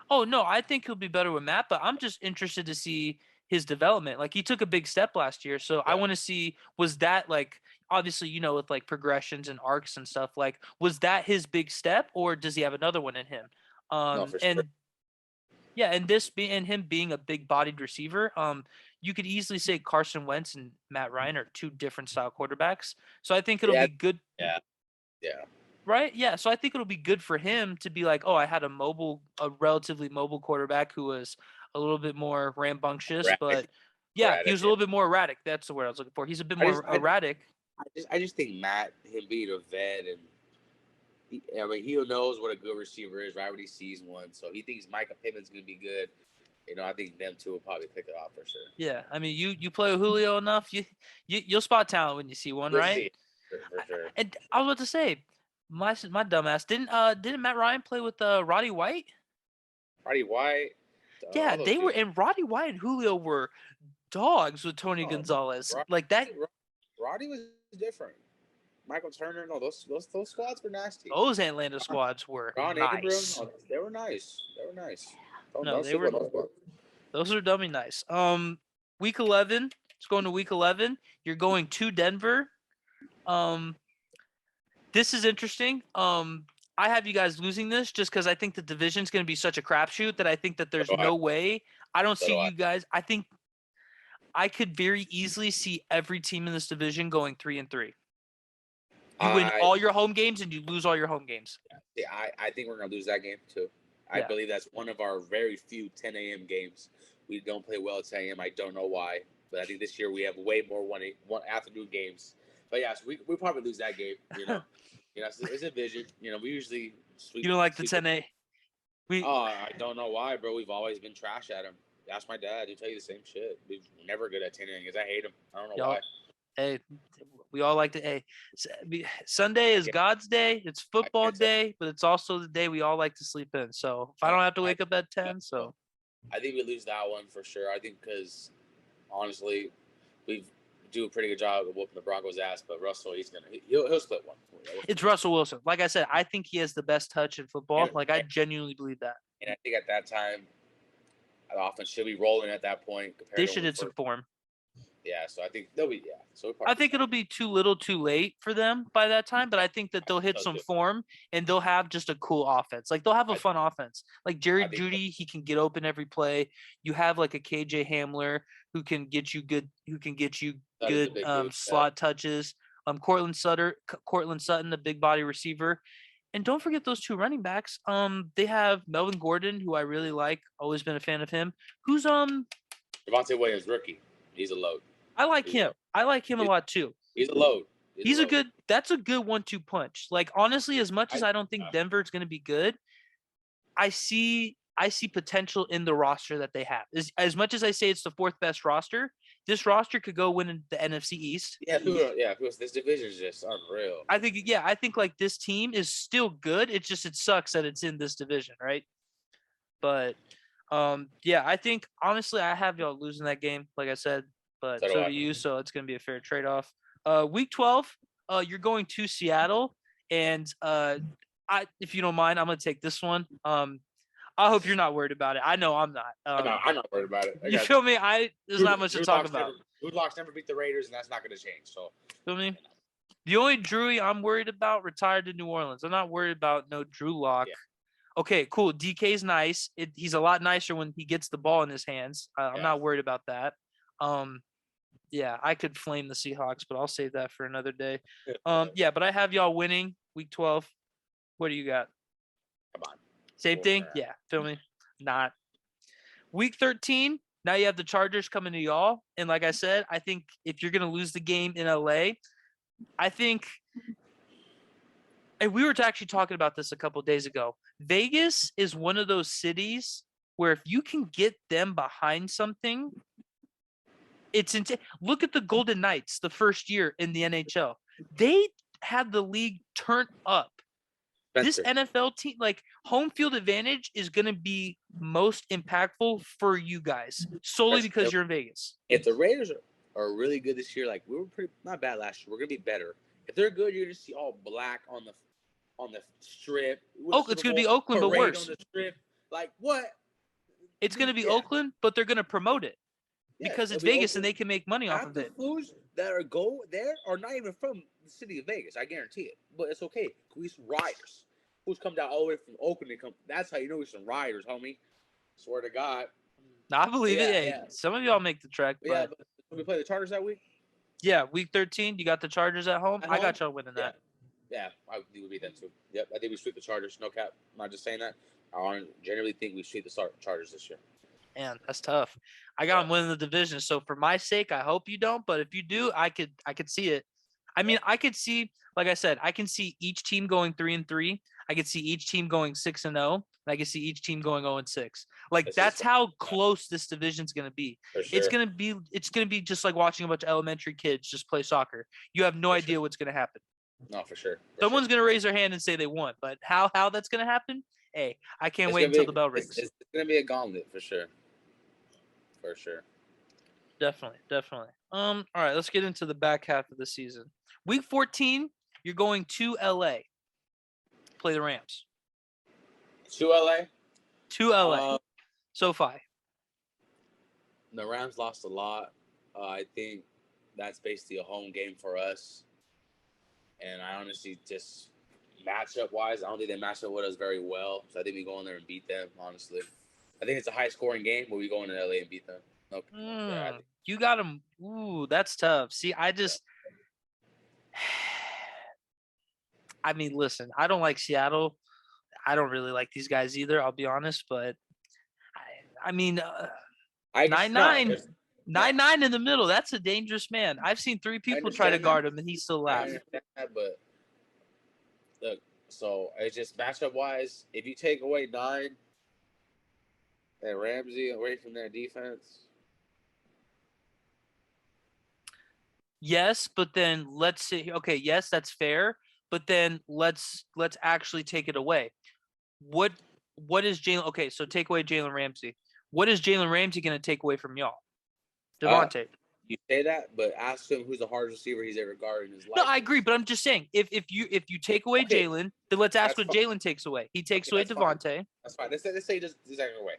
Oh no, I think he'll be better with Matt, but I'm just interested to see his development. Like he took a big step last year, so I want to see, was that like, obviously, with like progressions and arcs and stuff, like was that his big step, or does he have another one in him? No, for sure. Yeah, and him being a big bodied receiver, you could easily say Carson Wentz and Matt Ryan are two different style quarterbacks. So I think it'll be good. Yeah. Right? Yeah. So I think it'll be good for him to be like, oh, I had a relatively mobile quarterback who was a little bit more rambunctious, but he was a little bit more erratic. That's the word I was looking for. He's a bit more erratic. I just think Matt, him being a vet, and he knows what a good receiver is right when he sees one. So he thinks Micah Pittman's going to be good. I think them two will probably pick it off for sure. Yeah, I mean, you play with Julio enough, you'll spot talent when you see one, right? For sure. And I was about to say, my dumbass didn't Matt Ryan play with Roddy White? Roddy White. Yeah, they were, and Roddy White and Julio were dogs with Tony Gonzalez. Like that. Roddy was different. Michael Turner, no, those squads were nasty. Those Atlanta squads were nice. They were nice. Those are dummy nice. Week 11. It's going to week 11. You're going to Denver. This is interesting. I have you guys losing this just because I think the division's going to be such a crapshoot that I think that there's no way. I don't see you guys. I think I could very easily see every team in this division going 3-3. You win all your home games and you lose all your home games. Yeah, I think we're going to lose that game too. I believe that's one of our very few 10 a.m. games. We don't play well at 10 a.m. I don't know why, but I think this year we have way more one afternoon games. But yeah, so we probably lose that game. It's a division. We usually sweep. You don't like the 10 a. I don't know why, bro. We've always been trash at him. Ask my dad. He'll tell you the same shit. We're never good at 10 a.m. because I hate him. I don't know why. Hey, we all like to. Hey, Sunday is God's day. It's football day, but it's also the day we all like to sleep in. So if I don't have to wake up at 10, so I think we lose that one for sure. I think because honestly, we do a pretty good job of whooping the Broncos' ass. But Russell, he'll split one. It's Russell Wilson. Like I said, I think he has the best touch in football. I genuinely believe that. And I think at that time, the offense should be rolling at that point. They should hit some form. Yeah, so I think they'll be So I think it'll be too little, too late for them by that time. But I think that they'll hit some form and they'll have just a cool offense. Like they'll have a fun offense. Like Jared Jeudy, he can get open every play. You have like a KJ Hamler who can get you good. Slot touches. Cortland Sutton, the big body receiver. And don't forget those two running backs. They have Melvin Gordon, who I really like. Always been a fan of him. Who's Javonte Williams, rookie. He's a load. I like him. I like him a lot too. He's a load. That's a good 1-2 punch. Like honestly, as much as I don't think Denver's going to be good, I see potential in the roster that they have. As much as I say it's the fourth best roster, this roster could go win the NFC East. Yeah, this division is just unreal. I think like this team is still good. It sucks that it's in this division, right? But I think honestly I have y'all losing that game, like I said, but so do you, so it's gonna be a fair trade-off. Week 12, you're going to Seattle, and if you don't mind, I'm gonna take this one. I hope you're not worried about it. I know I'm not. I'm not worried about it. You feel me? There's not much to talk about. Drew Lock's never beat the Raiders, and that's not gonna change. So feel me? The only Drewy I'm worried about retired to New Orleans. I'm not worried about no Drew Lock. Yeah. Okay, cool. DK's nice. He's a lot nicer when he gets the ball in his hands. I'm not worried about that. I could flame the Seahawks, but I'll save that for another day. But I have y'all winning week 12. What do you got? Come on. Same thing? Yeah, feel me? Not. Week 13, Now you have the Chargers coming to y'all. And like I said, I think if you're going to lose the game in LA, I think – and we were actually talking about this a couple of days ago. Vegas is one of those cities where if you can get them behind something, it's look at the Golden Knights the first year in the NHL. They had the league turned up. This NFL team, like home field advantage is going to be most impactful for you guys solely because you're in Vegas. If the Raiders are really good this year, like we were pretty not bad last year, we're going to be better. If they're good, you're going to see all black on the strip. Oh, it's going to be Oakland, but worse. On the strip. Like what? It's going to be Oakland, but they're going to promote it because it's Vegas and they can make money off of it. The fools that are go there are not even from the city of Vegas. I guarantee it. But it's okay. We some riders. Who's come down all the way from Oakland to come? That's how you know we're some riders, homie. Swear to God. I believe it. Hey, some of y'all make the trek. But we play the Chargers that week? Yeah, week 13. You got the Chargers at home? I got y'all winning that. Yeah, I think we beat them too. Yep, I think we sweep the Chargers. No cap. I'm not just saying that. I generally think we sweep the Chargers this year. Man, that's tough. I got them winning the division. So for my sake, I hope you don't. But if you do, I could see it. I mean, I could see, like I said, I can see each team going 3-3. I could see each team going 6-0. And I can see each team going 0-6. Like that's how close this division's gonna be. Sure. It's gonna be just like watching a bunch of elementary kids just play soccer. You have no idea what's gonna happen. No, for sure. Someone's gonna raise their hand and say they won, but how that's gonna happen? Hey, I can't wait until the bell rings. It's gonna be a gauntlet for sure. For sure. Definitely. All right, let's get into the back half of the season. Week 14, you're going to LA. Play the Rams. To LA? To LA. SoFi. The Rams lost a lot. I think that's basically a home game for us. And I honestly just matchup-wise, I don't think they match up with us very well. So I think we go in there and beat them, honestly. I think it's a high-scoring game, but we go into LA and beat them. Okay. You got them. Ooh, that's tough. See, I mean, listen, I don't like Seattle. I don't really like these guys either, I'll be honest. But, I mean, 9-9 in the middle. That's a dangerous man. I've seen 3 people try to guard him, and he still laughs. But, look, so it's just matchup-wise, if you take away 9 and Ramsey away from their defense. Yes, but then let's see. Okay, yes, that's fair. But then let's actually take it away. What is Jalen? Okay, so take away Jalen Ramsey. What is Jalen Ramsey going to take away from y'all? Devontae. You say that, but ask him who's the hardest receiver he's ever guarded in his life. No, I agree, but I'm just saying if you take away Jalen, then let's ask what Jalen takes away. He takes away Devontae. That's fine. Let's say just take away.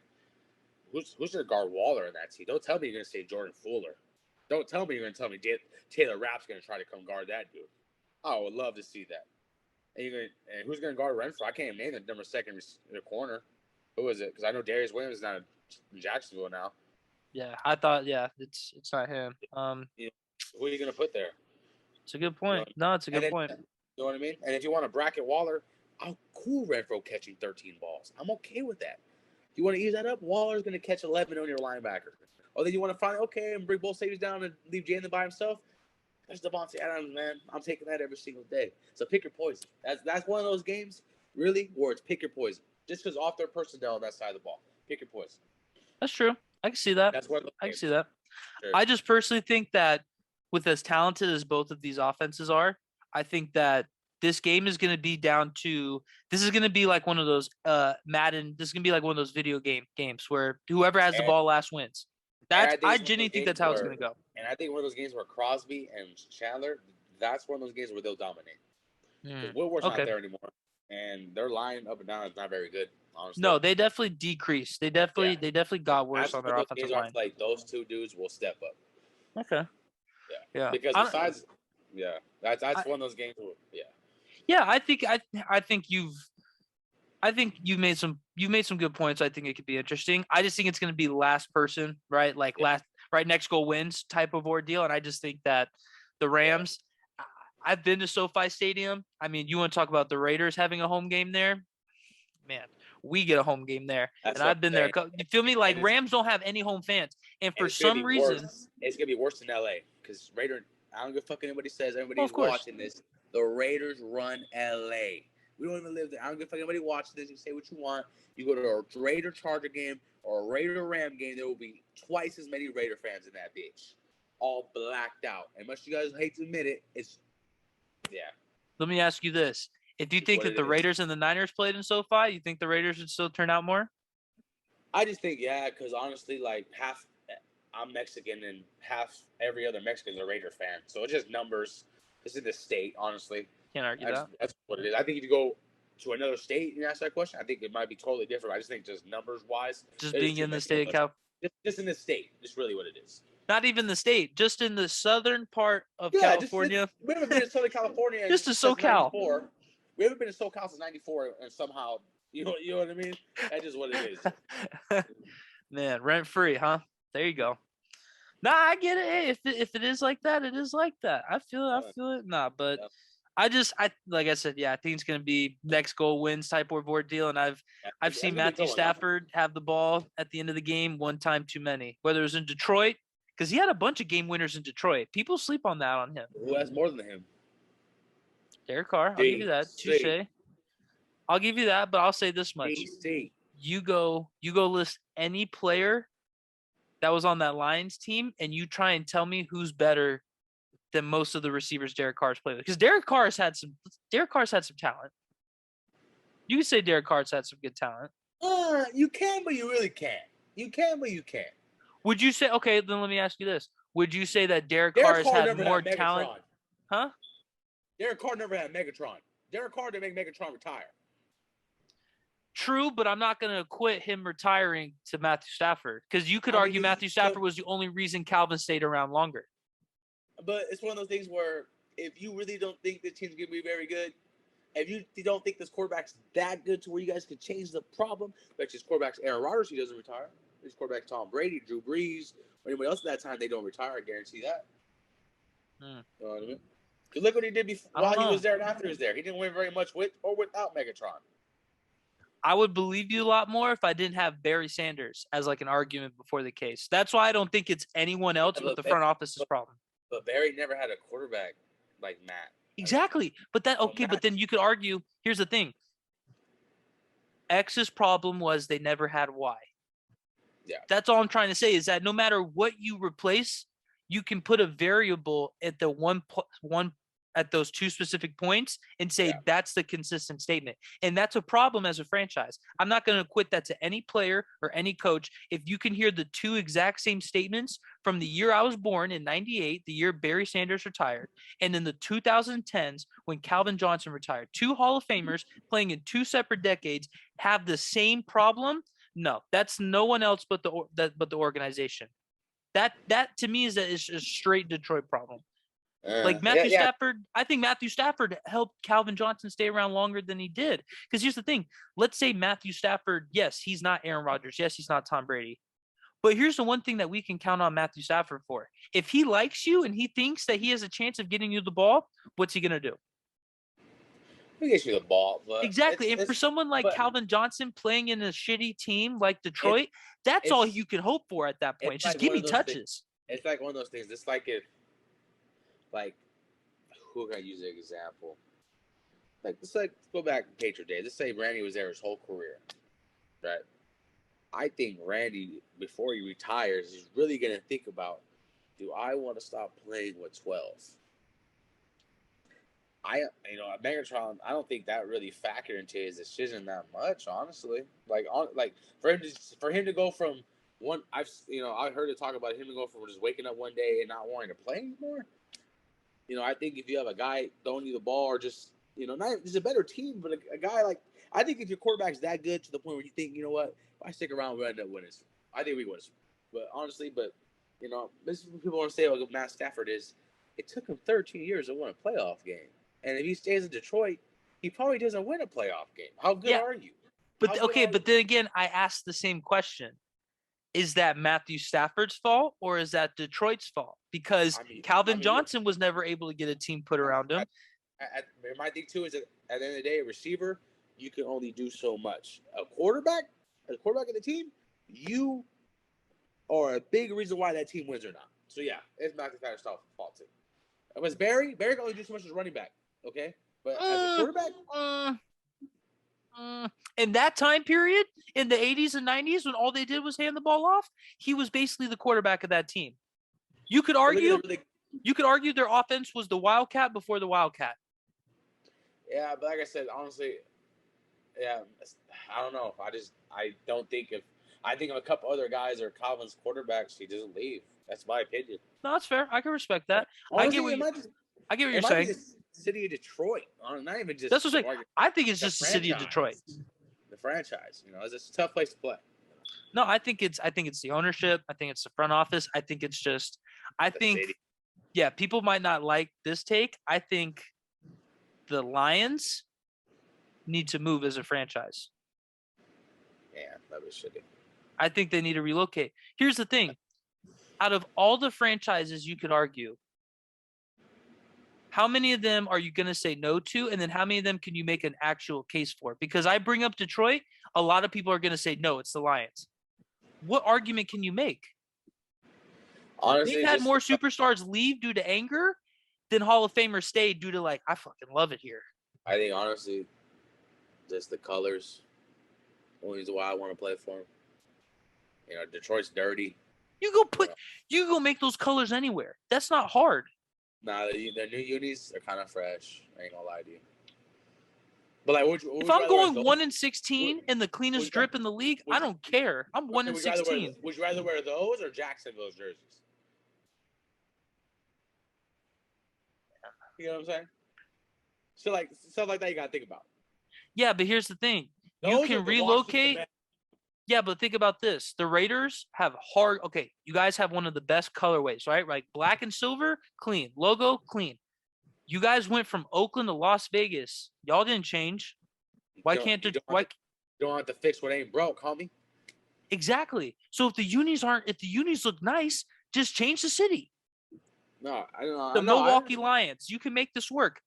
Who's going to guard Waller in that team? Don't tell me you're going to say Jordan Fuller. Don't tell me you're going to tell me Taylor Rapp's going to try to come guard that dude. I would love to see that. And who's going to guard Renfro? I can't even name the number 2 in the corner. Who is it? Because I know Darius Williams is not in Jacksonville now. Yeah, I thought. Yeah, it's not him. Who are you going to put there? It's a good point. No, it's a good point. You know what I mean? And if you want to bracket Waller, I'm cool Renfro catching 13 balls. I'm okay with that. If you want to ease that up, Waller's going to catch 11 on your linebacker. Or then you want to find and bring both safeties down and leave Jalen by himself. That's Devontae Adams, man. I'm taking that every single day. So pick your poison. That's one of those games, really, where it's pick your poison. Just because off their personnel on that side of the ball. Pick your poison. That's true. I can see that. I can see that. Sure. I just personally think that with as talented as both of these offenses are, I think that this game is going to be down to – this is going to be like one of those Madden – this is going to be like one of those video games where whoever has the ball last wins. I genuinely think that's how it's going to go. And I think one of those games where Crosby and Chandler, that's one of those games where they'll dominate. Because Woodward's not there anymore. And their line up and down is not very good, honestly. No, they definitely decreased. They definitely got worse on their offensive line. Like those 2 dudes will step up. Okay. Yeah. Because besides, that's one of those games where, Yeah, I think you've made some good points. I think it could be interesting. I just think it's going to be last person, right? Like next goal wins type of ordeal. And I just think that the Rams. I've been to SoFi Stadium. I mean, you want to talk about the Raiders having a home game there? Man, we get a home game there. That's And what I've been there. You feel me? Like, And Rams don't have any home fans. And for it's gonna some be reason, worse. It's gonna be worse in LA because Raider. I don't give a fuck anybody says. Everybody's of course. watching this. The Raiders run LA. We don't even live there. I don't give a fuck anybody watching this. You say what you want. You go to a Raider Charger game or a Raider Ram game, there will be twice as many Raider fans in that bitch, all blacked out. And much you guys hate to admit it, it's Let me ask you this: if you think that the Raiders and the Niners played in SoFi, you think the Raiders would still turn out more? I just think because honestly, like half I'm Mexican and half every other Mexican is a Raider fan, so it's just numbers. It's in the state, honestly. Can't argue that. That's what it is. I think if you go to another state and ask that question, I think it might be totally different. I just think just numbers wise, just being in the state of California, just in the state, is really what it is. Not even the state, just in the southern part of California. We haven't been in Southern California just to SoCal. We haven't been in SoCal since '94, and somehow, you know what I mean? That's just what it is. Man, rent free, huh? There you go. Nah, I get it. Hey, if it is like that, it is like that. I feel it. Nah, but I like I said, I think it's gonna be next goal wins type of ordeal. And I've seen Matthew Stafford have the ball at the end of the game one time too many. Whether it was in Detroit, because he had a bunch of game winners in Detroit. People sleep on that on him. Who has more than him? Derek Carr. I'll give you that. Touche. I'll give you that, but I'll say this much. You go list any player that was on that Lions team, and you try and tell me who's better than most of the receivers Derek Carr's played with. Because Derek Carr's had some talent. You can say Derek Carr's had some good talent. You can, but you really can't. You can, but you can't. Would you say, okay, then let me ask you this. Would you say that Derek Carr has had more talent? Huh? Derek Carr never had Megatron. Derek Carr didn't make Megatron retire. True, but I'm not going to equate him retiring to Matthew Stafford because you could argue Matthew Stafford was the only reason Calvin stayed around longer. But it's one of those things where if you really don't think this team's going to be very good, if you don't think this quarterback's that good to where you guys could change the problem, like his quarterback's Aaron Rodgers, he doesn't retire. His quarterback's Tom Brady, Drew Brees, or anybody else at that time, they don't retire. I guarantee that. You know what I mean? Look what he did while he was there and after he was there. He didn't win very much with or without Megatron. I would believe you a lot more if I didn't have Barry Sanders as like an argument before the case. That's why I don't think it's anyone else but the front office's problem. But Barry never had a quarterback like Matt. Exactly. But then you could argue, here's the thing. X's problem was they never had Y. Yeah. That's all I'm trying to say is that no matter what you replace, you can put a variable at the one at those two specific points and say that's the consistent statement. And that's a problem as a franchise. I'm not going to quit that to any player or any coach. If you can hear the two exact same statements from the year I was born in 98, the year Barry Sanders retired, and in the 2010s when Calvin Johnson retired, two Hall of Famers playing in two separate decades have the same problem. No, that's no one else but the organization. That to me is a straight Detroit problem. Like Matthew Stafford, I think Matthew Stafford helped Calvin Johnson stay around longer than he did. Because here's the thing. Let's say Matthew Stafford, yes, he's not Aaron Rodgers. Yes, he's not Tom Brady. But here's the one thing that we can count on Matthew Stafford for. If he likes you and he thinks that he has a chance of getting you the ball, what's he going to do? He gets you the ball. But exactly. And for someone like Calvin Johnson playing in a shitty team like Detroit, that's all you can hope for at that point. Just give me touches. It's like one of those things. It's like if, who can I use as an example? Let's go back to Patriot days. Let's say Randy was there his whole career, right? I think Randy, before he retires, is really going to think about, do I want to stop playing with 12? Megatron, I don't think that really factored into his decision that much, honestly. For him to go from one, I heard it talk about him to go from just waking up one day and not wanting to play anymore. I think if you have a guy throwing you the ball or just, he's a better team, but a guy I think if your quarterback's that good to the point where you think, you know what, if I stick around, we'll end up winning. I think we win. But honestly, this is what people want to say about Matt Stafford is it took him 13 years to win a playoff game. And if he stays in Detroit, he probably doesn't win a playoff game. How good are you? But then again, I asked the same question. Is that Matthew Stafford's fault or is that Detroit's fault? Because Calvin Johnson was never able to get a team put around him. My thing, too, is that at the end of the day, a receiver you can only do so much. A quarterback of the team, you are a big reason why that team wins or not. So yeah, it's Matthew Stafford's fault too. It was Barry can only do so much as running back, okay? But as a quarterback, in that time period, in the 80s and 90s, when all they did was hand the ball off, he was basically the quarterback of that team. You could argue their offense was the Wildcat before the Wildcat. Yeah, but like I said, honestly, yeah, I don't know. I don't think I think if a couple other guys are Calvin's quarterbacks, he doesn't leave. That's my opinion. No, that's fair. I can respect that. Honestly, I get what you're saying. City of Detroit, not even just. That's what I'm saying. I think it's just the city of Detroit. The franchise, it's a tough place to play. No, I think it's the ownership. I think it's the front office. I think it's just. Yeah, people might not like this take. I think the Lions need to move as a franchise. Yeah, that was shitty. I think they need to relocate. Here's the thing. Out of all the franchises you could argue, how many of them are you going to say no to? And then how many of them can you make an actual case for? Because I bring up Detroit, a lot of people are going to say, no, it's the Lions. What argument can you make? Honestly, they've had more superstars leave due to anger than Hall of Famers stay due to I fucking love it here. I think honestly, just the colors. Only reason why I want to play for them. Detroit's dirty. You go make those colors anywhere. That's not hard. Nah, the new unis are kind of fresh. I ain't gonna lie to you. But if I'm going 1-16 and the cleanest drip in the league, I don't care. I'm 1-16. Would you rather wear those or Jacksonville's jerseys? You know what I'm saying? So stuff like that you gotta think about. Yeah, but here's the thing: you can relocate. Yeah, but think about this. The Raiders have you guys have one of the best colorways, right? Like black and silver, clean. Logo, clean. You guys went from Oakland to Las Vegas. Y'all didn't change. Why can't you don't have to fix what ain't broke, homie? Exactly. So if the unis look nice, just change the city. No, I don't know. The Milwaukee Lions. You can make this work.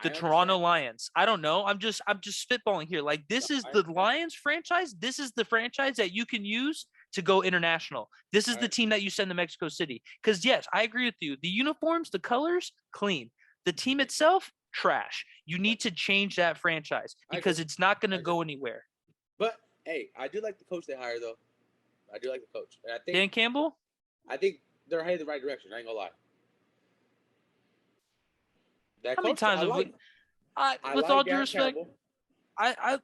The Toronto Lions. I don't know. I'm just spitballing here. This is the Lions franchise. This is the franchise that you can use to go international. This is the team that you send to Mexico City. Because yes, I agree with you. The uniforms, the colors, clean. The team itself, trash. You need to change that franchise because it's not going to go anywhere. But hey, I do like the coach they hire though. I do like the coach. And I think Dan Campbell. I think they're headed the right direction. I ain't gonna lie. How many times have we? With all due respect, I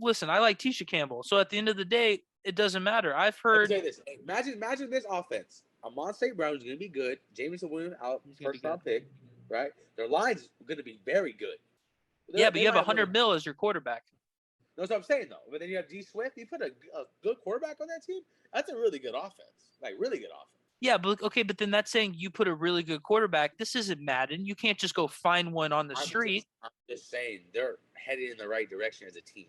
listen. I like Tisha Campbell. So at the end of the day, it doesn't matter. I've heard. Say this. Imagine this offense. Amon St. Brown is going to be good. Jameson Williams out, first round pick, right? Their line's going to be very good. Yeah, but you have $100 million as your quarterback. That's what I'm saying, though. But then you have D Swift. You put a good quarterback on that team. That's a really good offense. Really good offense. Yeah, but then that's saying you put a really good quarterback. This isn't Madden. You can't just go find one on the street. I'm just saying they're headed in the right direction as a team.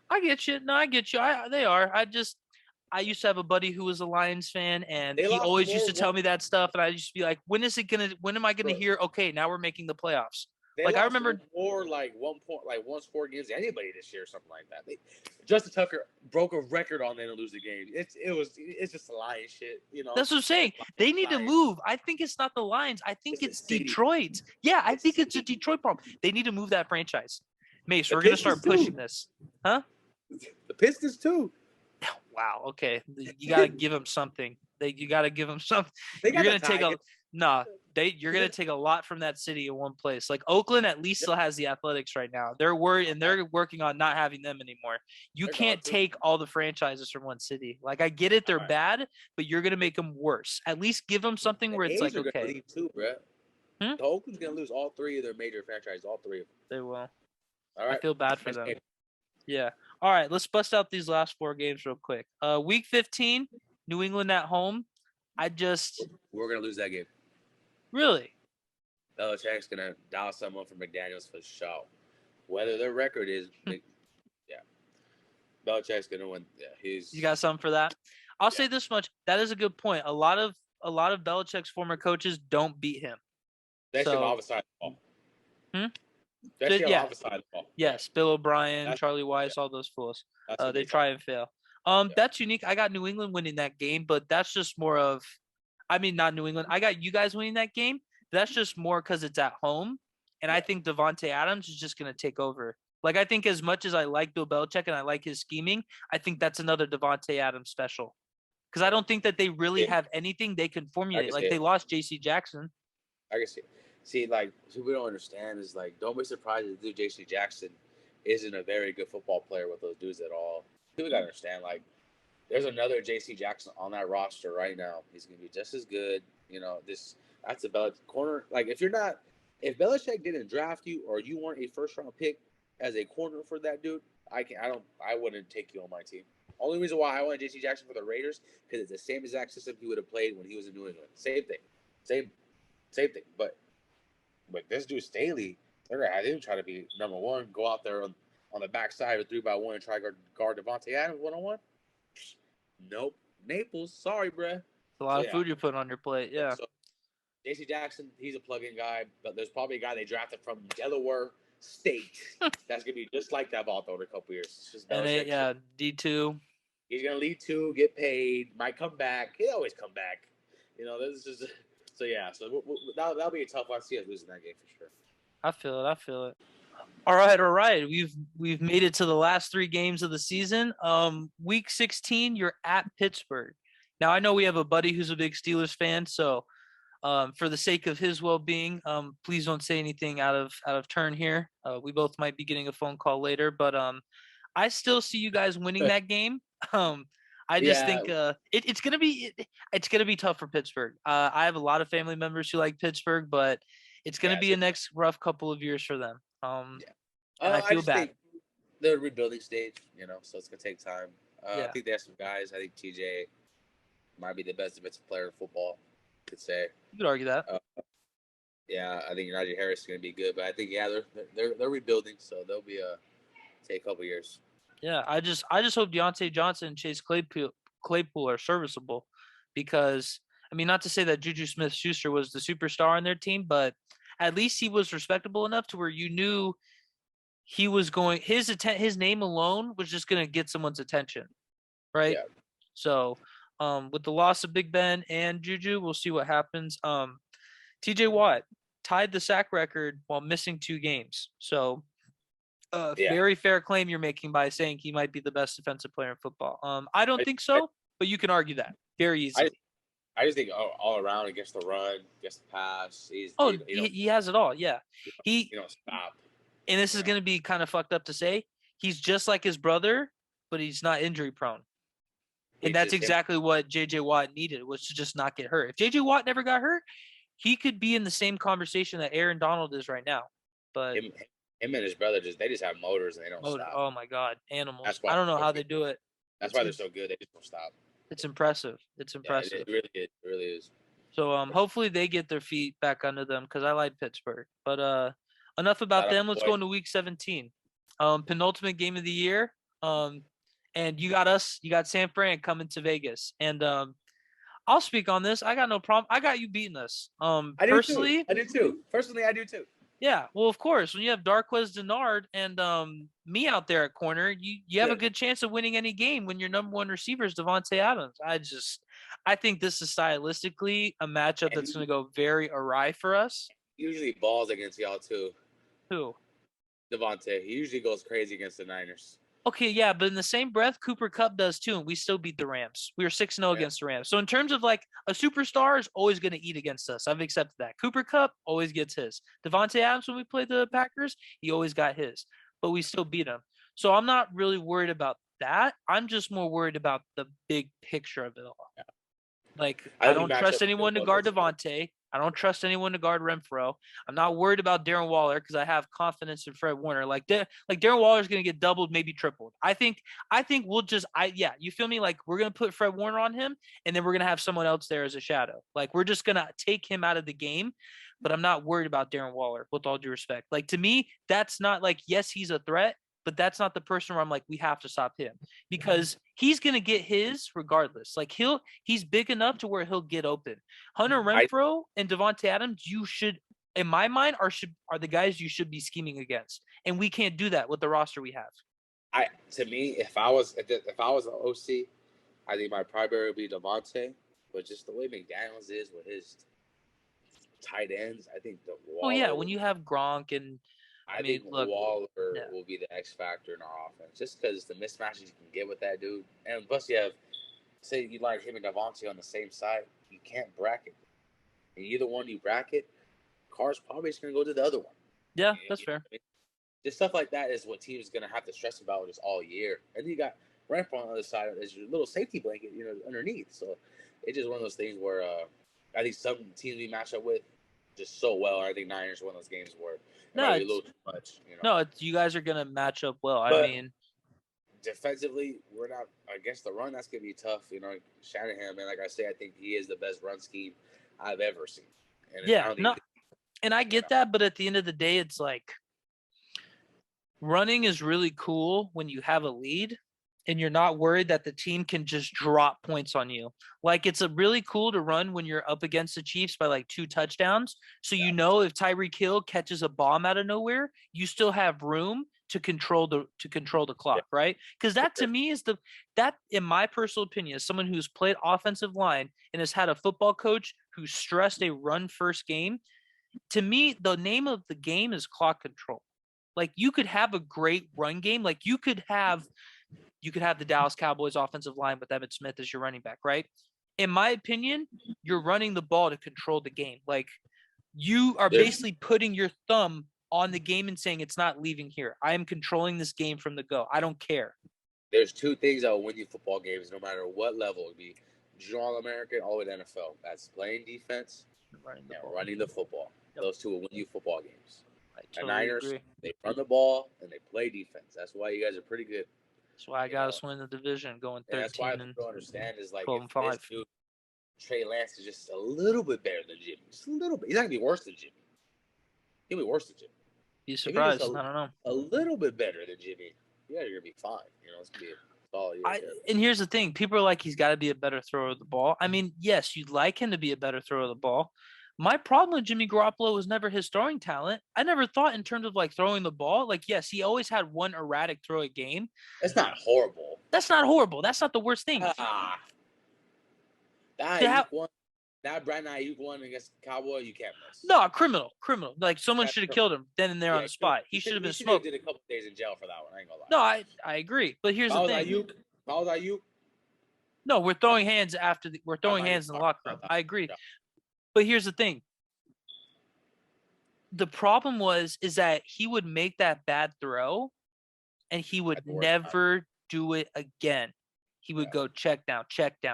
I get you. No, I get you. They are. I used to have a buddy who was a Lions fan, and he always used to tell me that stuff, and I used to be like, when am I gonna hear? Okay, now we're making the playoffs. I remember more one score against anybody this year or something like that. Justin Tucker broke a record on them to lose the game. It's just Lions shit, That's what I'm saying. They need to move. I think it's not the Lions. I think it's Detroit. Yeah, I think it's a Detroit problem. They need to move that franchise. Mace, we're gonna start pushing this, huh? The Pistons too. Wow. Okay, you gotta give them something. You gotta give them something. You're gonna take You're gonna take a lot from that city in one place. Like Oakland, at least still has the Athletics right now. They're worried and they're working on not having them anymore. You can't take all the franchises from one city. I get it, they're bad, but you're gonna make them worse. At least give them something where it's like okay. Leave too, bro. The Oakland's gonna lose all three of their major franchises. All three of them. They will. All right. I feel bad for them. Yeah. All right. Let's bust out these last 4 games real quick. Week 15, New England at home. We're gonna lose that game. Really? Belichick's gonna dial someone for McDaniels for sure. Whether their record is, yeah. Belichick's gonna win. Yeah, You got something for that? I'll say this much. That is a good point. A lot of Belichick's former coaches don't beat him. They should have offside the ball. especially on the Yeah, opposite side of the ball. yes, Bill O'Brien, That's, Charlie yeah, Weiss, all those fools. that's what They they talk. try and fail. Yeah. That's unique. I got New England winning that game, but that's just more of, I mean, not New England. I got you guys winning that game. That's just more because it's at home, and I think Devonte Adams is just going to take over. Like, I think as much as I like Bill Belichick and I like his scheming, I think that's another Devonte Adams special. Because I don't think that they really Yeah, have anything they can I formulate. can see Like, they it. lost J.C. Jackson. I can see it. See, like, what we don't understand is, like, don't be surprised if dude J.C. Jackson isn't a very good football player with those dudes at all. People got to understand, like, there's another J.C. Jackson on that roster right now. He's going to be just as good. You know, that's a Belichick corner. Like, if Belichick didn't draft you or you weren't a first round pick as a corner for that dude, I wouldn't take you on my team. Only reason why I wanted J.C. Jackson for the Raiders because it's the same exact system he would have played when he was in New England. Same thing, same thing. But this dude Staley, they're gonna have him try to be number one, go out there on the backside of 3x1 and try to guard Devontae Adams 1-on-1. Nope. Naples, sorry, bruh. It's a lot of food you're putting on your plate. Yeah. So J.C. Jackson, he's a plug-in guy, but there's probably a guy they drafted from Delaware State that's gonna be just like that ball thrower in a couple years. It's just And Belichick. D2. He's gonna lead to get paid, might come back. He always come back. You know, this is so yeah. So that'll be a tough one. I see us losing that game for sure. I feel it. All right. We've made it to the last 3 games of the season. Week 16, you're at Pittsburgh. Now I know we have a buddy who's a big Steelers fan, so for the sake of his well-being, please don't say anything out of turn here. We both might be getting a phone call later, but I still see you guys winning that game. I just think it's gonna be tough for Pittsburgh. I have a lot of family members who like Pittsburgh, but it's gonna be a next rough couple of years for them. And I feel just bad. think they're rebuilding stage, you know, so it's gonna take time. Yeah. I think they have some guys. I think TJ might be the best defensive player in football. Could say. You could argue that. Yeah, I think Najee Harris is gonna be good, but I think they're rebuilding, so they'll be take a couple years. Yeah, I just hope Deontay Johnson and Chase Claypool are serviceable, because I mean, not to say that Juju Smith-Schuster was the superstar on their team, but at least he was respectable enough to where you knew he was going. His name alone was just going to get someone's attention, right? Yeah. So, with the loss of Big Ben and Juju, we'll see what happens. T.J. Watt tied the sack record while missing 2 games. So, very fair claim you're making by saying he might be the best defensive player in football. I don't think so, but you can argue that very easily. I just think all around against the run, against the pass. He has it all. Yeah, he don't stop. And this is going to be kind of fucked up to say. He's just like his brother, but he's not injury prone. And that's exactly what J.J. Watt needed, was to just not get hurt. If J.J. Watt never got hurt, he could be in the same conversation that Aaron Donald is right now. But him and his brother they just have motors and they don't stop. Oh my God, animals! I don't know how they do it. That's why they're so good. They just don't stop. It's impressive. It's impressive. Yeah, it really is. So hopefully they get their feet back under them, because I like Pittsburgh. But enough about them. Let's go into week 17. Penultimate game of the year. And you got San Fran coming to Vegas. And I'll speak on this. I got no problem. I got you beating us. I do too. Personally, I do too. Yeah, well, of course, when you have Darquez Denard and me out there at corner, you have a good chance of winning any game when your number one receiver is Devontae Adams. I think this is stylistically a matchup that's going to go very awry for us. Usually balls against y'all too. Who? Devontae. He usually goes crazy against the Niners. Okay, yeah, but in the same breath, Cooper Kupp does too, and we still beat the Rams. We were 6-0 against the Rams. So in terms of like a superstar is always going to eat against us. I've accepted that. Cooper Kupp always gets his. Devontae Adams, when we played the Packers, he always got his, but we still beat him. So I'm not really worried about that. I'm just more worried about the big picture of it all. Yeah. Like, I don't trust anyone to guard Devontae. I don't trust anyone to guard Renfro. I'm not worried about Darren Waller because I have confidence in Fred Warner. Like Darren Waller is going to get doubled, maybe tripled. I think we'll just you feel me? Like, we're going to put Fred Warner on him, and then we're going to have someone else there as a shadow. Like, we're just going to take him out of the game, but I'm not worried about Darren Waller, with all due respect. Like, to me, that's not like, yes, he's a threat, but that's not the person where I'm like, we have to stop him, because he's going to get his regardless. Like, he's big enough to where he'll get open. Hunter Renfro and Devontae Adams, you should in my mind, are the guys you should be scheming against, and we can't do that with the roster we have. To me, if I was an OC, I think my primary would be Devontae, but just the way McDaniels is with his tight ends, I think the Waller. Oh yeah, when you have Gronk and I think look, Waller will be the X factor in our offense, just because the mismatches you can get with that dude, and plus you have, say you like him and Devontae on the same side, you can't bracket, and either one you bracket, Carr's probably just gonna go to the other one. Yeah, that's fair. I mean, just stuff like that is what teams gonna have to stress about just all year, and then you got Ramp on the other side as your little safety blanket, underneath. So it's just one of those things where I think some teams we match up with just so well. I think Niners one of those games where a little too much. No, you guys are gonna match up well. But I mean, defensively, we're not against the run. That's gonna be tough. Shanahan, man, like I say, I think he is the best run scheme I've ever seen. And and I get that, but at the end of the day, it's like running is really cool when you have a lead and you're not worried that the team can just drop points on you. Like, it's really cool to run when you're up against the Chiefs by like 2 touchdowns. So if Tyreek Hill catches a bomb out of nowhere, you still have room to control the clock, right? Because that to me is that in my personal opinion, as someone who's played offensive line and has had a football coach who stressed a run first game, to me, the name of the game is clock control. Like, you could have a great run game. Like, you could have the Dallas Cowboys offensive line with Emmitt Smith as your running back, right? In my opinion, you're running the ball to control the game. Like, you are basically putting your thumb on the game and saying it's not leaving here. I am controlling this game from the go. I don't care. There's 2 things that will win you football games no matter what level. It be All American all the way to NFL. That's playing defense and running the football. Yep. Those 2 will win you football games. The Niners, they run the ball and they play defense. That's why you guys are pretty good. That's why I got us win the division, going 13 that's why I don't understand is like 12 and 5. This dude, Trey Lance is just a little bit better than Jimmy. Just a little bit. He's not gonna be worse than Jimmy. He'll be worse than Jimmy. Be surprised. I don't know. A little bit better than Jimmy. Yeah, you're gonna be fine. It's gonna be a solid year. And here's the thing: people are like, he's got to be a better thrower of the ball. I mean, yes, you'd like him to be a better thrower of the ball. My problem with Jimmy Garoppolo was never his throwing talent. I never thought in terms of like throwing the ball. Like, yes, he always had one erratic throw a game. That's not horrible. That's not horrible. That's not the worst thing. That Brandon Ayuk one against Cowboy, you can't miss. No, criminal. Like, someone should have killed him then and there on the spot. He should have been smoked. He did a couple days in jail for that one. I ain't gonna lie. No, I agree. But here's the thing. If I was Ayuk. No, we're throwing hands we're throwing hands in the locker room. I agree. Yeah. But here's the thing. The problem is that he would make that bad throw and he would never do it again. He would go check down,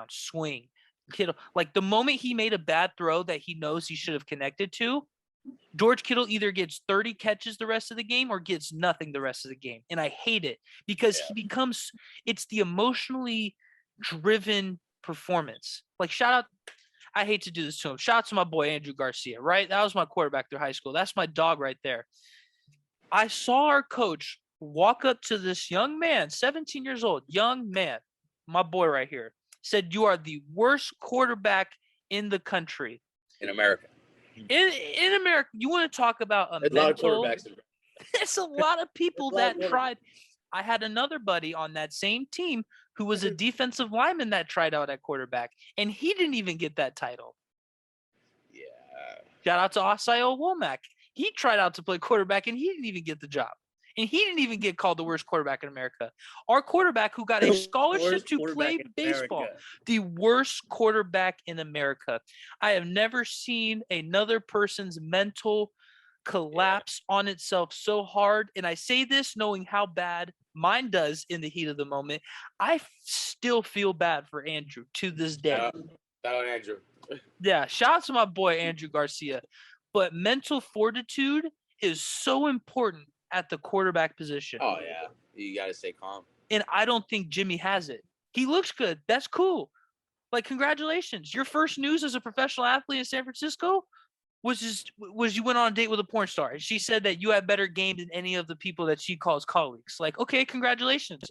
swing. Kittle, like the moment he made a bad throw that he knows he should have connected to, George Kittle either gets 30 catches the rest of the game or gets nothing the rest of the game. And I hate it because it's the emotionally driven performance. Like, shout out, I hate to do this to him. Shout out to my boy, Andrew Garcia, right? That was my quarterback through high school. That's my dog right there. I saw our coach walk up to this young man, 17 years old, young man, my boy right here, said, "You are the worst quarterback in the country." In America. In America. You want to talk about a mental... lot of quarterbacks. There's a lot of people that tried. I had another buddy on that same team who was a defensive lineman that tried out at quarterback, and he didn't even get that title. Yeah. Shout out to Osayo Womack. He tried out to play quarterback, and he didn't even get the job. And he didn't even get called the worst quarterback in America. Our quarterback who got a scholarship to play baseball, the worst quarterback in America. I have never seen another person's mental collapse on itself so hard. And I say this knowing how bad mine does in the heat of the moment. I still feel bad for Andrew to this day. Shout out Andrew. Yeah, shout out to my boy, Andrew Garcia. But mental fortitude is so important at the quarterback position. Oh, yeah. You got to stay calm. And I don't think Jimmy has it. He looks good. That's cool. Like, congratulations. Your first news as a professional athlete in San Francisco was you went on a date with a porn star. And she said that you had better game than any of the people that she calls colleagues. Like, okay, congratulations.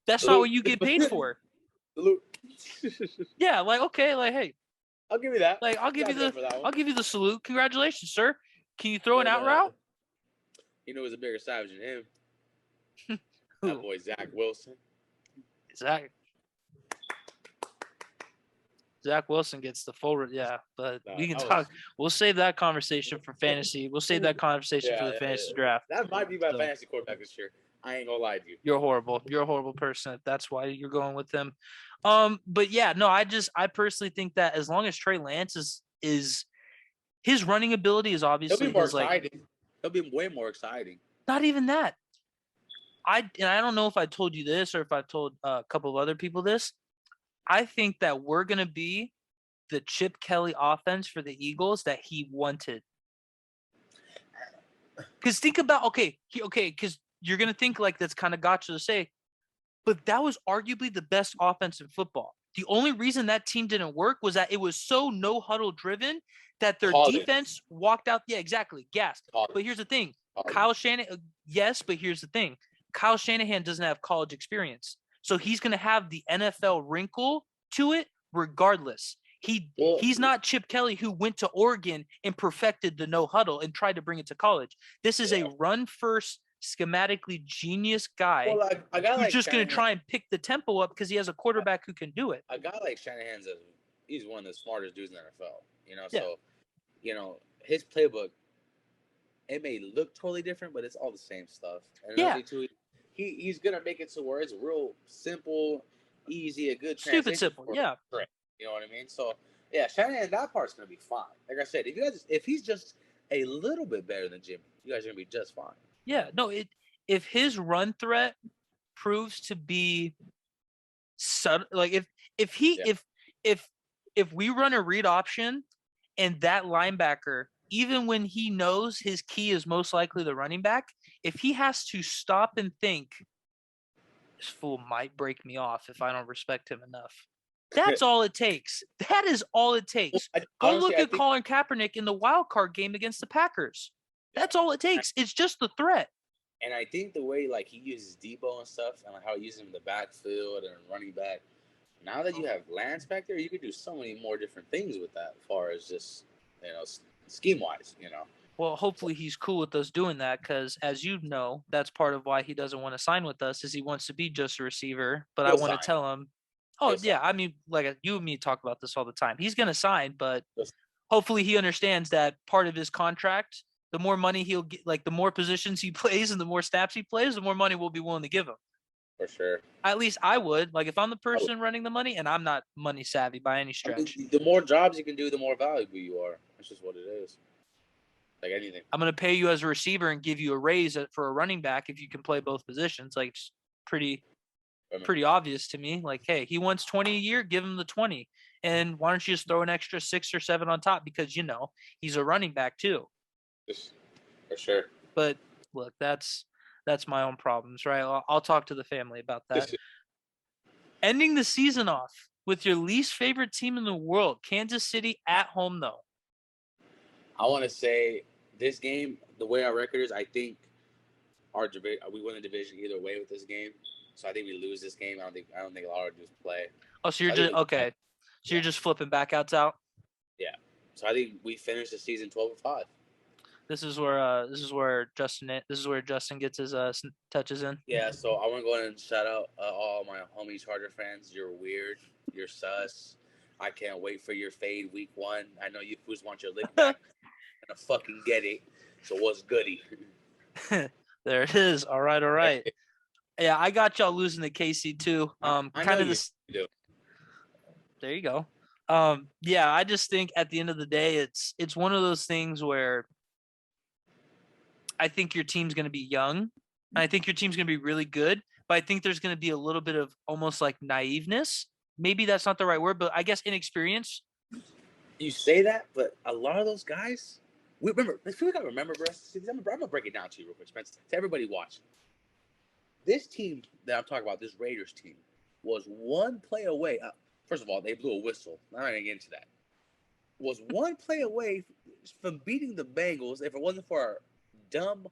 That's not what you get paid for. Yeah, like, okay, like, hey. I'll give you that. Like, I'll give you the salute. Congratulations, sir. Can you throw an out route? You know who's a bigger savage than him? Who? That boy Zach Wilson. Zach Wilson gets the full, yeah, but Nah, we can that talk. was- We'll save that conversation for fantasy. We'll save that conversation for the fantasy draft. That might be my So- fantasy quarterback this year. I ain't gonna lie to you. You're horrible. You're a horrible person. If that's why you're going with them. But yeah, no, I personally think that as long as Trey Lance is his running ability is He'll obviously be more his, like, exciting. He'll be way more exciting. not even that. I don't know if I told you this or if I told a couple of other people this. I think that we're gonna be the Chip Kelly offense for the Eagles that he wanted. Because think about because you're gonna think like that's kind of gotcha to say, but that was arguably the best offense in football. The only reason that team didn't work was that it was so no huddle driven that their defense walked out. Yeah, exactly, gassed. But here's the thing, Kyle Shanahan. Yes, but here's the thing, Kyle Shanahan doesn't have college experience, so he's gonna have the NFL wrinkle to it regardless. He's not Chip Kelly, who went to Oregon and perfected the no huddle and tried to bring it to college. This is a run first, schematically genius guy who's just going to try and pick the tempo up because he has a quarterback who can do it. A guy like Shanahan's he's one of the smartest dudes in the NFL. So his playbook, it may look totally different, but it's all the same stuff. And another thing too, he's gonna make it to where it's real simple, easy, a good stupid simple. Yeah. You know what I mean? So yeah, Shanahan, that part's gonna be fine. Like I said, if he's just a little bit better than Jimmy, you guys are gonna be just fine. Yeah, no, if his run threat proves to be like if we run a read option and that linebacker, even when he knows his key is most likely the running back, if he has to stop and think, this fool might break me off if I don't respect him enough. That's all it takes. That is all it takes. Go look at Colin Kaepernick in the wild card game against the Packers. That's all it takes. It's just the threat. And I think the way like he uses Debo and stuff, and like how he uses him in the backfield and running back. Now that you have Lance back there, you can do so many more different things with that, as far as just scheme wise. Well, hopefully he's cool with us doing that because, as you know, that's part of why he doesn't want to sign with us is he wants to be just a receiver. But I want to tell him, I mean, like you and me talk about this all the time. He's going to sign, but hopefully he understands that part of his contract, the more money he'll get, like the more positions he plays and the more snaps he plays, the more money we'll be willing to give him. For sure. At least I would. Like if I'm the person running the money, and I'm not money savvy by any stretch. I mean, the more jobs you can do, the more valuable you are. That's just what it is. Like anything. I'm going to pay you as a receiver and give you a raise for a running back if you can play both positions. Like it's pretty obvious to me. Like, hey, he wants 20 a year, give him the 20. And why don't you just throw an extra 6 or 7 on top because he's a running back too. For sure. But look, that's my own problems, right? I'll talk to the family about that. Ending the season off with your least favorite team in the world, Kansas City at home, though. I want to say this game, the way our record is, I think we win the division either way with this game. So I think we lose this game. I don't think a lot of just play. Oh, so you're just okay. So you're just flipping backouts out. Yeah. So I think we finish the season 12-5. This is where Justin gets his touches in. Yeah. So I want to go ahead and shout out all my homie Charger fans. You're weird. You're sus. I can't wait for your fade week 1. I know you fools want your lick back. And I fucking get it. So what's goody? There it is. All right. Yeah, I got y'all losing to KC too. Kind of this. There you go. Yeah, I just think at the end of the day, it's one of those things where I think your team's going to be young, and I think your team's going to be really good, but I think there's going to be a little bit of almost like naiveness. Maybe that's not the right word, but I guess inexperience. You say that, but a lot of those guys, we got to remember, bro. I'm going to break it down to you real quick, Spence, to everybody watching. This team that I'm talking about, this Raiders team, was one play away. First of all, they blew a whistle. I'm not going to get into that. Was one play away from beating the Bengals if it wasn't for our dumb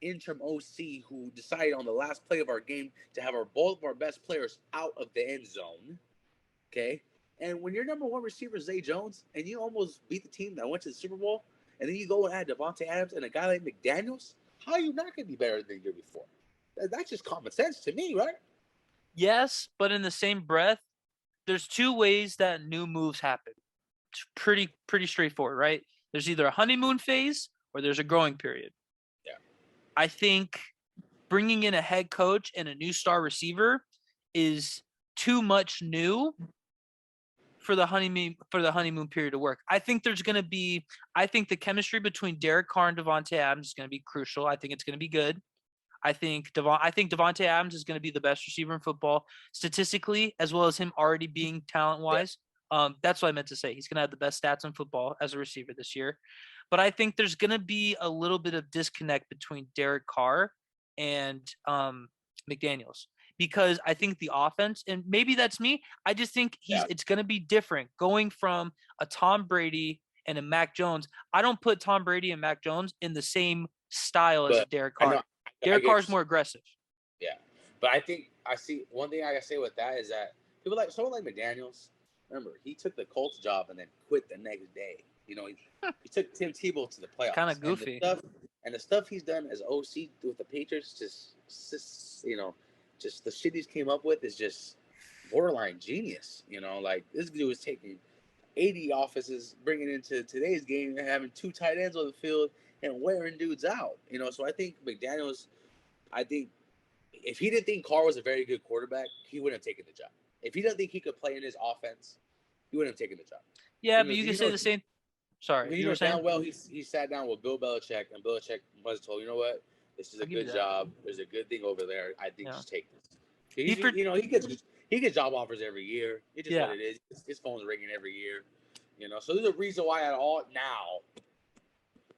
interim OC who decided on the last play of our game to have both of our best players out of the end zone. Okay? And when your number one receiver is Zay Jones and you almost beat the team that went to the Super Bowl, and then you go and add Devontae Adams and a guy like McDaniels, how are you not going to be better than the year before? That's just common sense to me, right? Yes, but in the same breath, there's two ways that new moves happen. It's pretty straightforward, right? There's either a honeymoon phase or there's a growing period. Yeah. I think bringing in a head coach and a new star receiver is too much new for the honeymoon period to work. I think the chemistry between Derek Carr and Devontae Adams is going to be crucial. I think it's going to be good. I think Devontae Adams is going to be the best receiver in football statistically, as well as him already being talent-wise. That's what I meant to say. He's going to have the best stats in football as a receiver this year. But I think there's going to be a little bit of disconnect between Derek Carr and McDaniels, because I think the offense, and maybe that's me, I just think it's going to be different going from a Tom Brady and a Mac Jones. I don't put Tom Brady and Mac Jones in the same style as Derek Carr. Derek Carr is more aggressive. Yeah, but I think I see one thing I gotta say with that is that people like someone like McDaniels. Remember, he took the Colts job and then quit the next day. You know, he took Tim Tebow to the playoffs. Kind of goofy. And the stuff he's done as OC with the Patriots, just the shit he's came up with is just borderline genius. You know, like this dude was taking 80 offenses, bringing into today's game and having 2 tight ends on the field and wearing dudes out. You know, so I think McDaniels, if he didn't think Carr was a very good quarterback, he wouldn't have taken the job. If he doesn't think he could play in his offense, he wouldn't have taken the job. Yeah, but you can say the same. Sorry, you were saying. Well, he sat down with Bill Belichick, and Belichick was told, you know what, this is a good job. There's a good thing over there. I think just take this. He gets job offers every year. It's just what it is. His phone's ringing every year. You know, so there's a reason why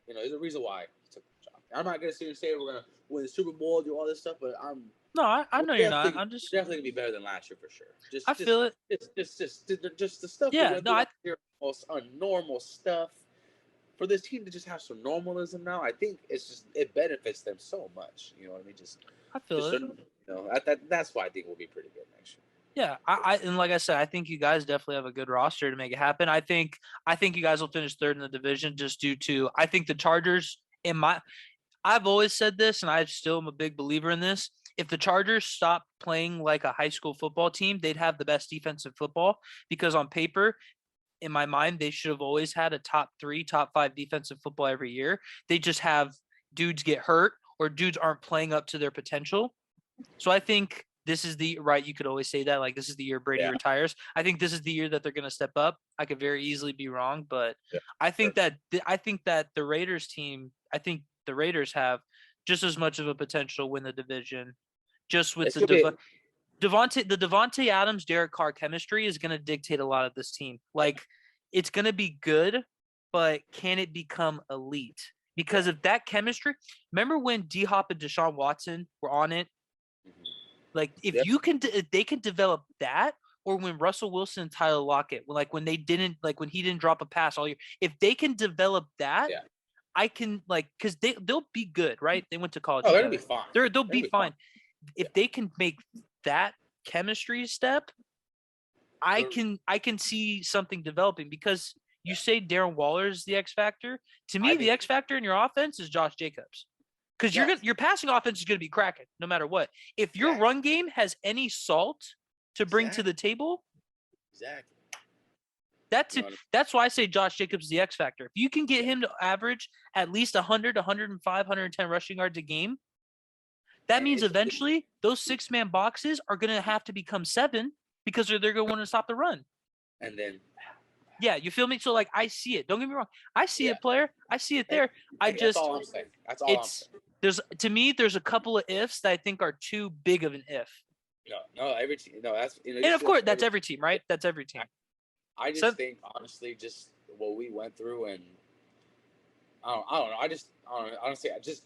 there's a reason why he took the job. I'm not gonna sit here and say we're gonna win the Super Bowl, do all this stuff, but I know you're not. I'm just definitely gonna be better than last year for sure. I feel it. Just the stuff. Yeah, no, most normal stuff. For this team to just have some normalism now, I think it benefits them so much. You know what I mean? I feel it. You know, that's why I think we'll be pretty good next year. Yeah, and like I said, I think you guys definitely have a good roster to make it happen. I think you guys will finish third in the division just due to I think the Chargers I've always said this, and I still am a big believer in this. If the Chargers stopped playing like a high school football team, they'd have the best defense in football, because on paper, in my mind, they should have always had a top 3, top 5 defensive football every year. They just have dudes get hurt or dudes aren't playing up to their potential. So I think this is you could always say that, like, this is the year Brady retires. I think this is the year that they're going to step up. I could very easily be wrong, but I think that the Raiders team, I think the Raiders have just as much of a potential to win the division. Just with the Devontae Adams, Derek Carr chemistry is going to dictate a lot of this team. Like, it's going to be good, but can it become elite? Because of that chemistry, remember when D-Hop and Deshaun Watson were on it? Like, if they can develop that, or when Russell Wilson and Tyler Lockett, when he didn't drop a pass all year, if they can develop that, I can, because they'll be good, right? They went to college. Oh, they're gonna be fine. They'll be fine. If they can make that chemistry step, I can see something developing, because you say Darren Waller is the X factor. To me, the X factor in your offense is Josh Jacobs, because your passing offense is going to be cracking no matter what. If your run game has any salt to bring to the table, that's why I say Josh Jacobs is the X factor. If you can get him to average at least 100, 105, 110 rushing yards a game, that means eventually those 6-man boxes are going to have to become 7, because they're going to want to stop the run. And then, you feel me? So, I see it. Don't get me wrong. I see it, player. I see it there. That's all I'm saying. That's all I'm saying. There's a couple of ifs that I think are too big of an if. No, every team. No, that's. And of course, that's every team, right? That's every team. I just think, honestly, just what we went through, and I don't know.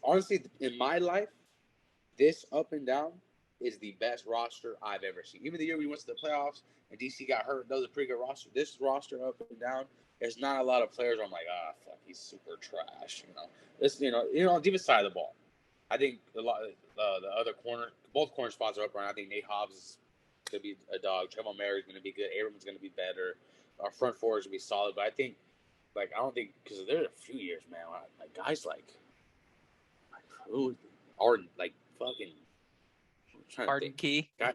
Honestly, in my life, this up and down is the best roster I've ever seen. Even the year we went to the playoffs and DC got hurt, that was a pretty good roster. This roster up and down, there's not a lot of players where I'm like, fuck, he's super trash. On defense side of the ball, I think the other both corner spots are up right now. I think Nate Hobbs is going to be a dog. Trevon Mary is going to be good. Abrams is going to be better. Our front four is going to be solid. But I think like I don't think because there's a few years, man. Like guys like who Arden, like fucking. I'm trying to Arden think. Key. Guy,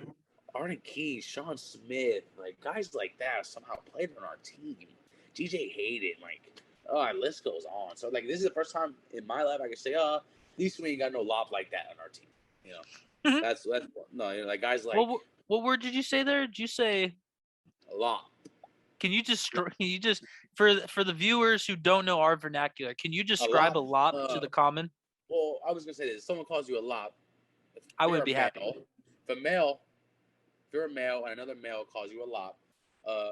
Arden Key, Sean Smith, like guys like that somehow played on our team. DJ Hayden, like list goes on. So like this is the first time in my life I can say, at least we ain't got no lob like that on our team. You know, that's no, you know, like guys like What word did you say there? Did you say a lob? Can you just for the viewers who don't know our vernacular, can you describe a lop to the common? Well, I was gonna say this. If someone calls you a lob, I would be happy. If you're a male and another male calls you a lob,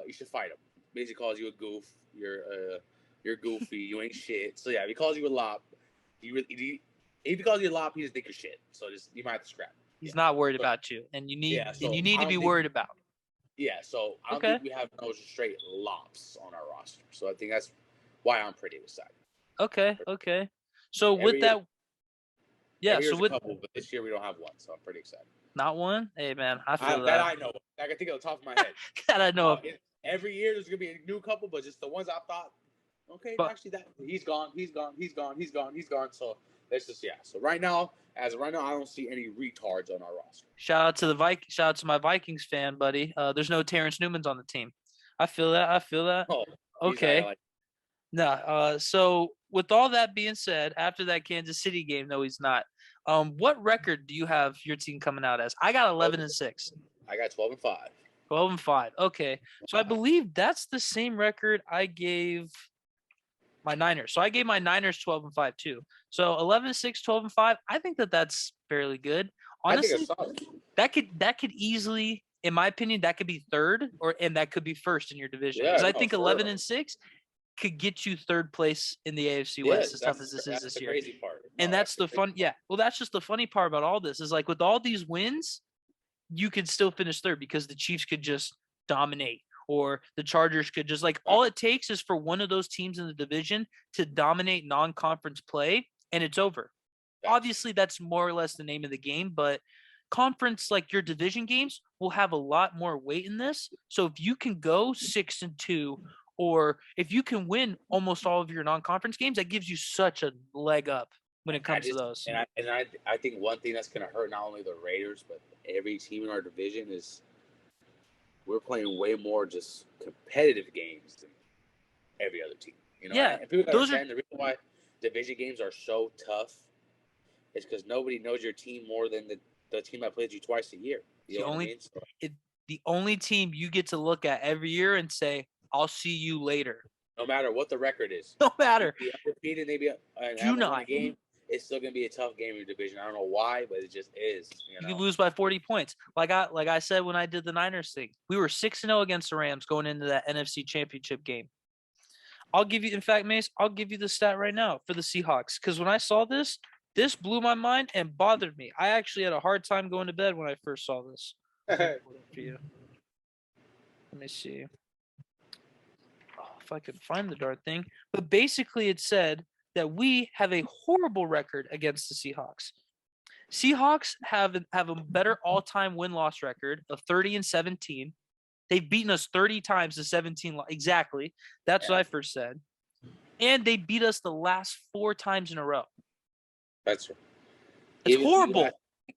you should fight him. Basically calls you a goof. You're goofy. You ain't shit. So yeah, if he calls you a lob, if he calls you a lob, he just think you're shit. So you might have to scrap. He's not worried about you, and you need to be worried about. Yeah, so I don't think we have no straight lops on our roster. So I think that's why I'm pretty excited. Okay. So with that, yeah. So with couple, but this year we don't have one, so I'm pretty excited. Not one? Hey man, I feel that I know. I can think of the top of my head. That I know. Every year there's gonna be a new couple, but just the ones I thought, okay, actually that he's gone. So let's just So right now, I don't see any retards on our roster. Shout out to my Vikings fan, buddy. There's no Terrence Newmans on the team. I feel that. Oh, okay. So with all that being said, after that Kansas City game, no, he's not. What record do you have your team coming out as? I got 11-6. I got 12-5. 12-5. Okay. So I believe that's the same record I gave my Niners. So I gave my Niners 12-5 too. So 11-6, 12-5. I think that's fairly good. Honestly, that could easily, in my opinion, that could be third and that could be first in your division. Because I think 11-6 could get you third place in the AFC West as tough as this is this year. Crazy part. And that's the fun. Yeah. Well, that's just the funny part about all this is like with all these wins, you could still finish third because the Chiefs could just dominate or the Chargers could just all it takes is for one of those teams in the division to dominate non-conference play and it's over. Obviously, that's more or less the name of the game, but conference like your division games will have a lot more weight in this. So if you can go 6-2 or if you can win almost all of your non-conference games, that gives you such a leg up when it comes to those. And I think one thing that's going to hurt not only the Raiders, but every team in our division is we're playing way more just competitive games than every other team. You know? Yeah. And people understand the reason why division games are so tough is because nobody knows your team more than the team that plays you twice a year. You know what I mean? The only team you get to look at every year and say, I'll see you later. No matter what the record is. No matter. Be undefeated, maybe a game. It's still gonna be a tough game in your division. I don't know why, but it just is. You can lose by 40 points. Like I said when I did the Niners thing, we were 6-0 against the Rams going into that NFC Championship game. I'll give you, in fact, Mace, I'll give you the stat right now for the Seahawks because when I saw this blew my mind and bothered me. I actually had a hard time going to bed when I first saw this. For you. Let me see. If I could find the darn thing. But basically it said that we have a horrible record against the Seahawks. Seahawks have a better all-time win-loss record of 30-17. They've beaten us 30 times to 17 exactly. That's what I first said. And they beat us the last 4 times in a row. That's right. It's horrible.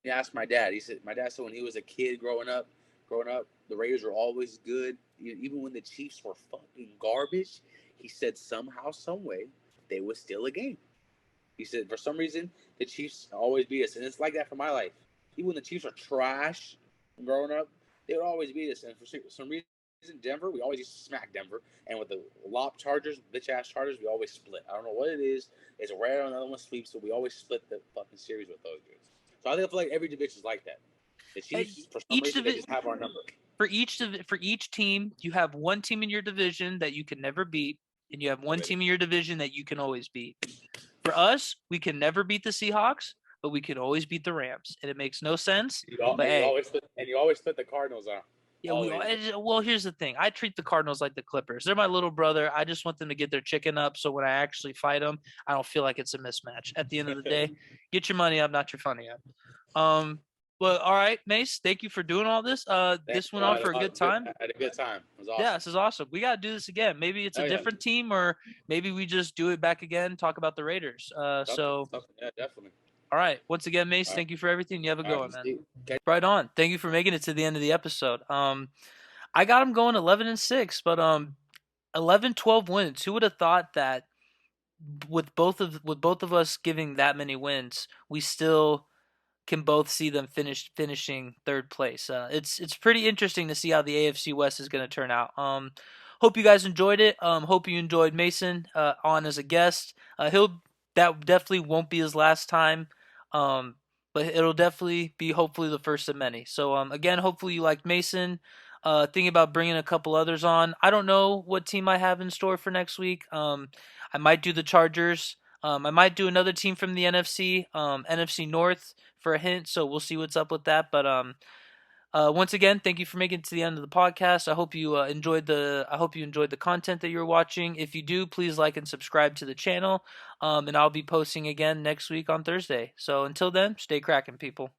He asked my dad. My dad said when he was a kid growing up, the Raiders were always good. Even when the Chiefs were fucking garbage, he said somehow, some way, they would steal a game. He said for some reason the Chiefs always beat us, and it's like that for my life. Even when the Chiefs are trash growing up, they would always beat us. And for some reason, Denver, we always used to smack Denver. And with the Lop Chargers, bitch-ass Chargers, we always split. I don't know what it is. It's rare on another one sweeps, so we always split the fucking series with those dudes. So I feel like every division is like that. The Chiefs, for some reason, they just have our number. For each team, you have one team in your division that you can never beat, and you have one team in your division that you can always beat. For us, we can never beat the Seahawks, but we can always beat the Rams, and it makes no sense. You always split the Cardinals out. Yeah, well, here's the thing. I treat the Cardinals like the Clippers. They're my little brother. I just want them to get their chicken up, so when I actually fight them, I don't feel like it's a mismatch. At the end of the day, get your money up, not your funny up. Well, all right, Mace. Thank you for doing all this. This went on for a good time. I had a good time. It was awesome. Yeah, this is awesome. We gotta do this again. Maybe it's a different team, or maybe we just do it back again. Talk about the Raiders. Yeah, definitely. All right. Once again, Mace, thank you for everything. You have a good one, man. Right on. Thank you for making it to the end of the episode. I got them going 11-6, but 11-12 wins. Who would have thought that with both of us giving that many wins, we still can both see them finishing third place. It's pretty interesting to see how the AFC West is going to turn out. Hope you guys enjoyed it. Hope you enjoyed Mason on as a guest. That definitely won't be his last time. But it'll definitely be hopefully the first of many. So again, hopefully you liked Mason. Thinking about bringing a couple others on. I don't know what team I have in store for next week. I might do the Chargers. I might do another team from the NFC, NFC North for a hint. So we'll see what's up with that. But once again, thank you for making it to the end of the podcast. I hope you enjoyed the content that you're watching. If you do, please like and subscribe to the channel. And I'll be posting again next week on Thursday. So until then, stay cracking, people.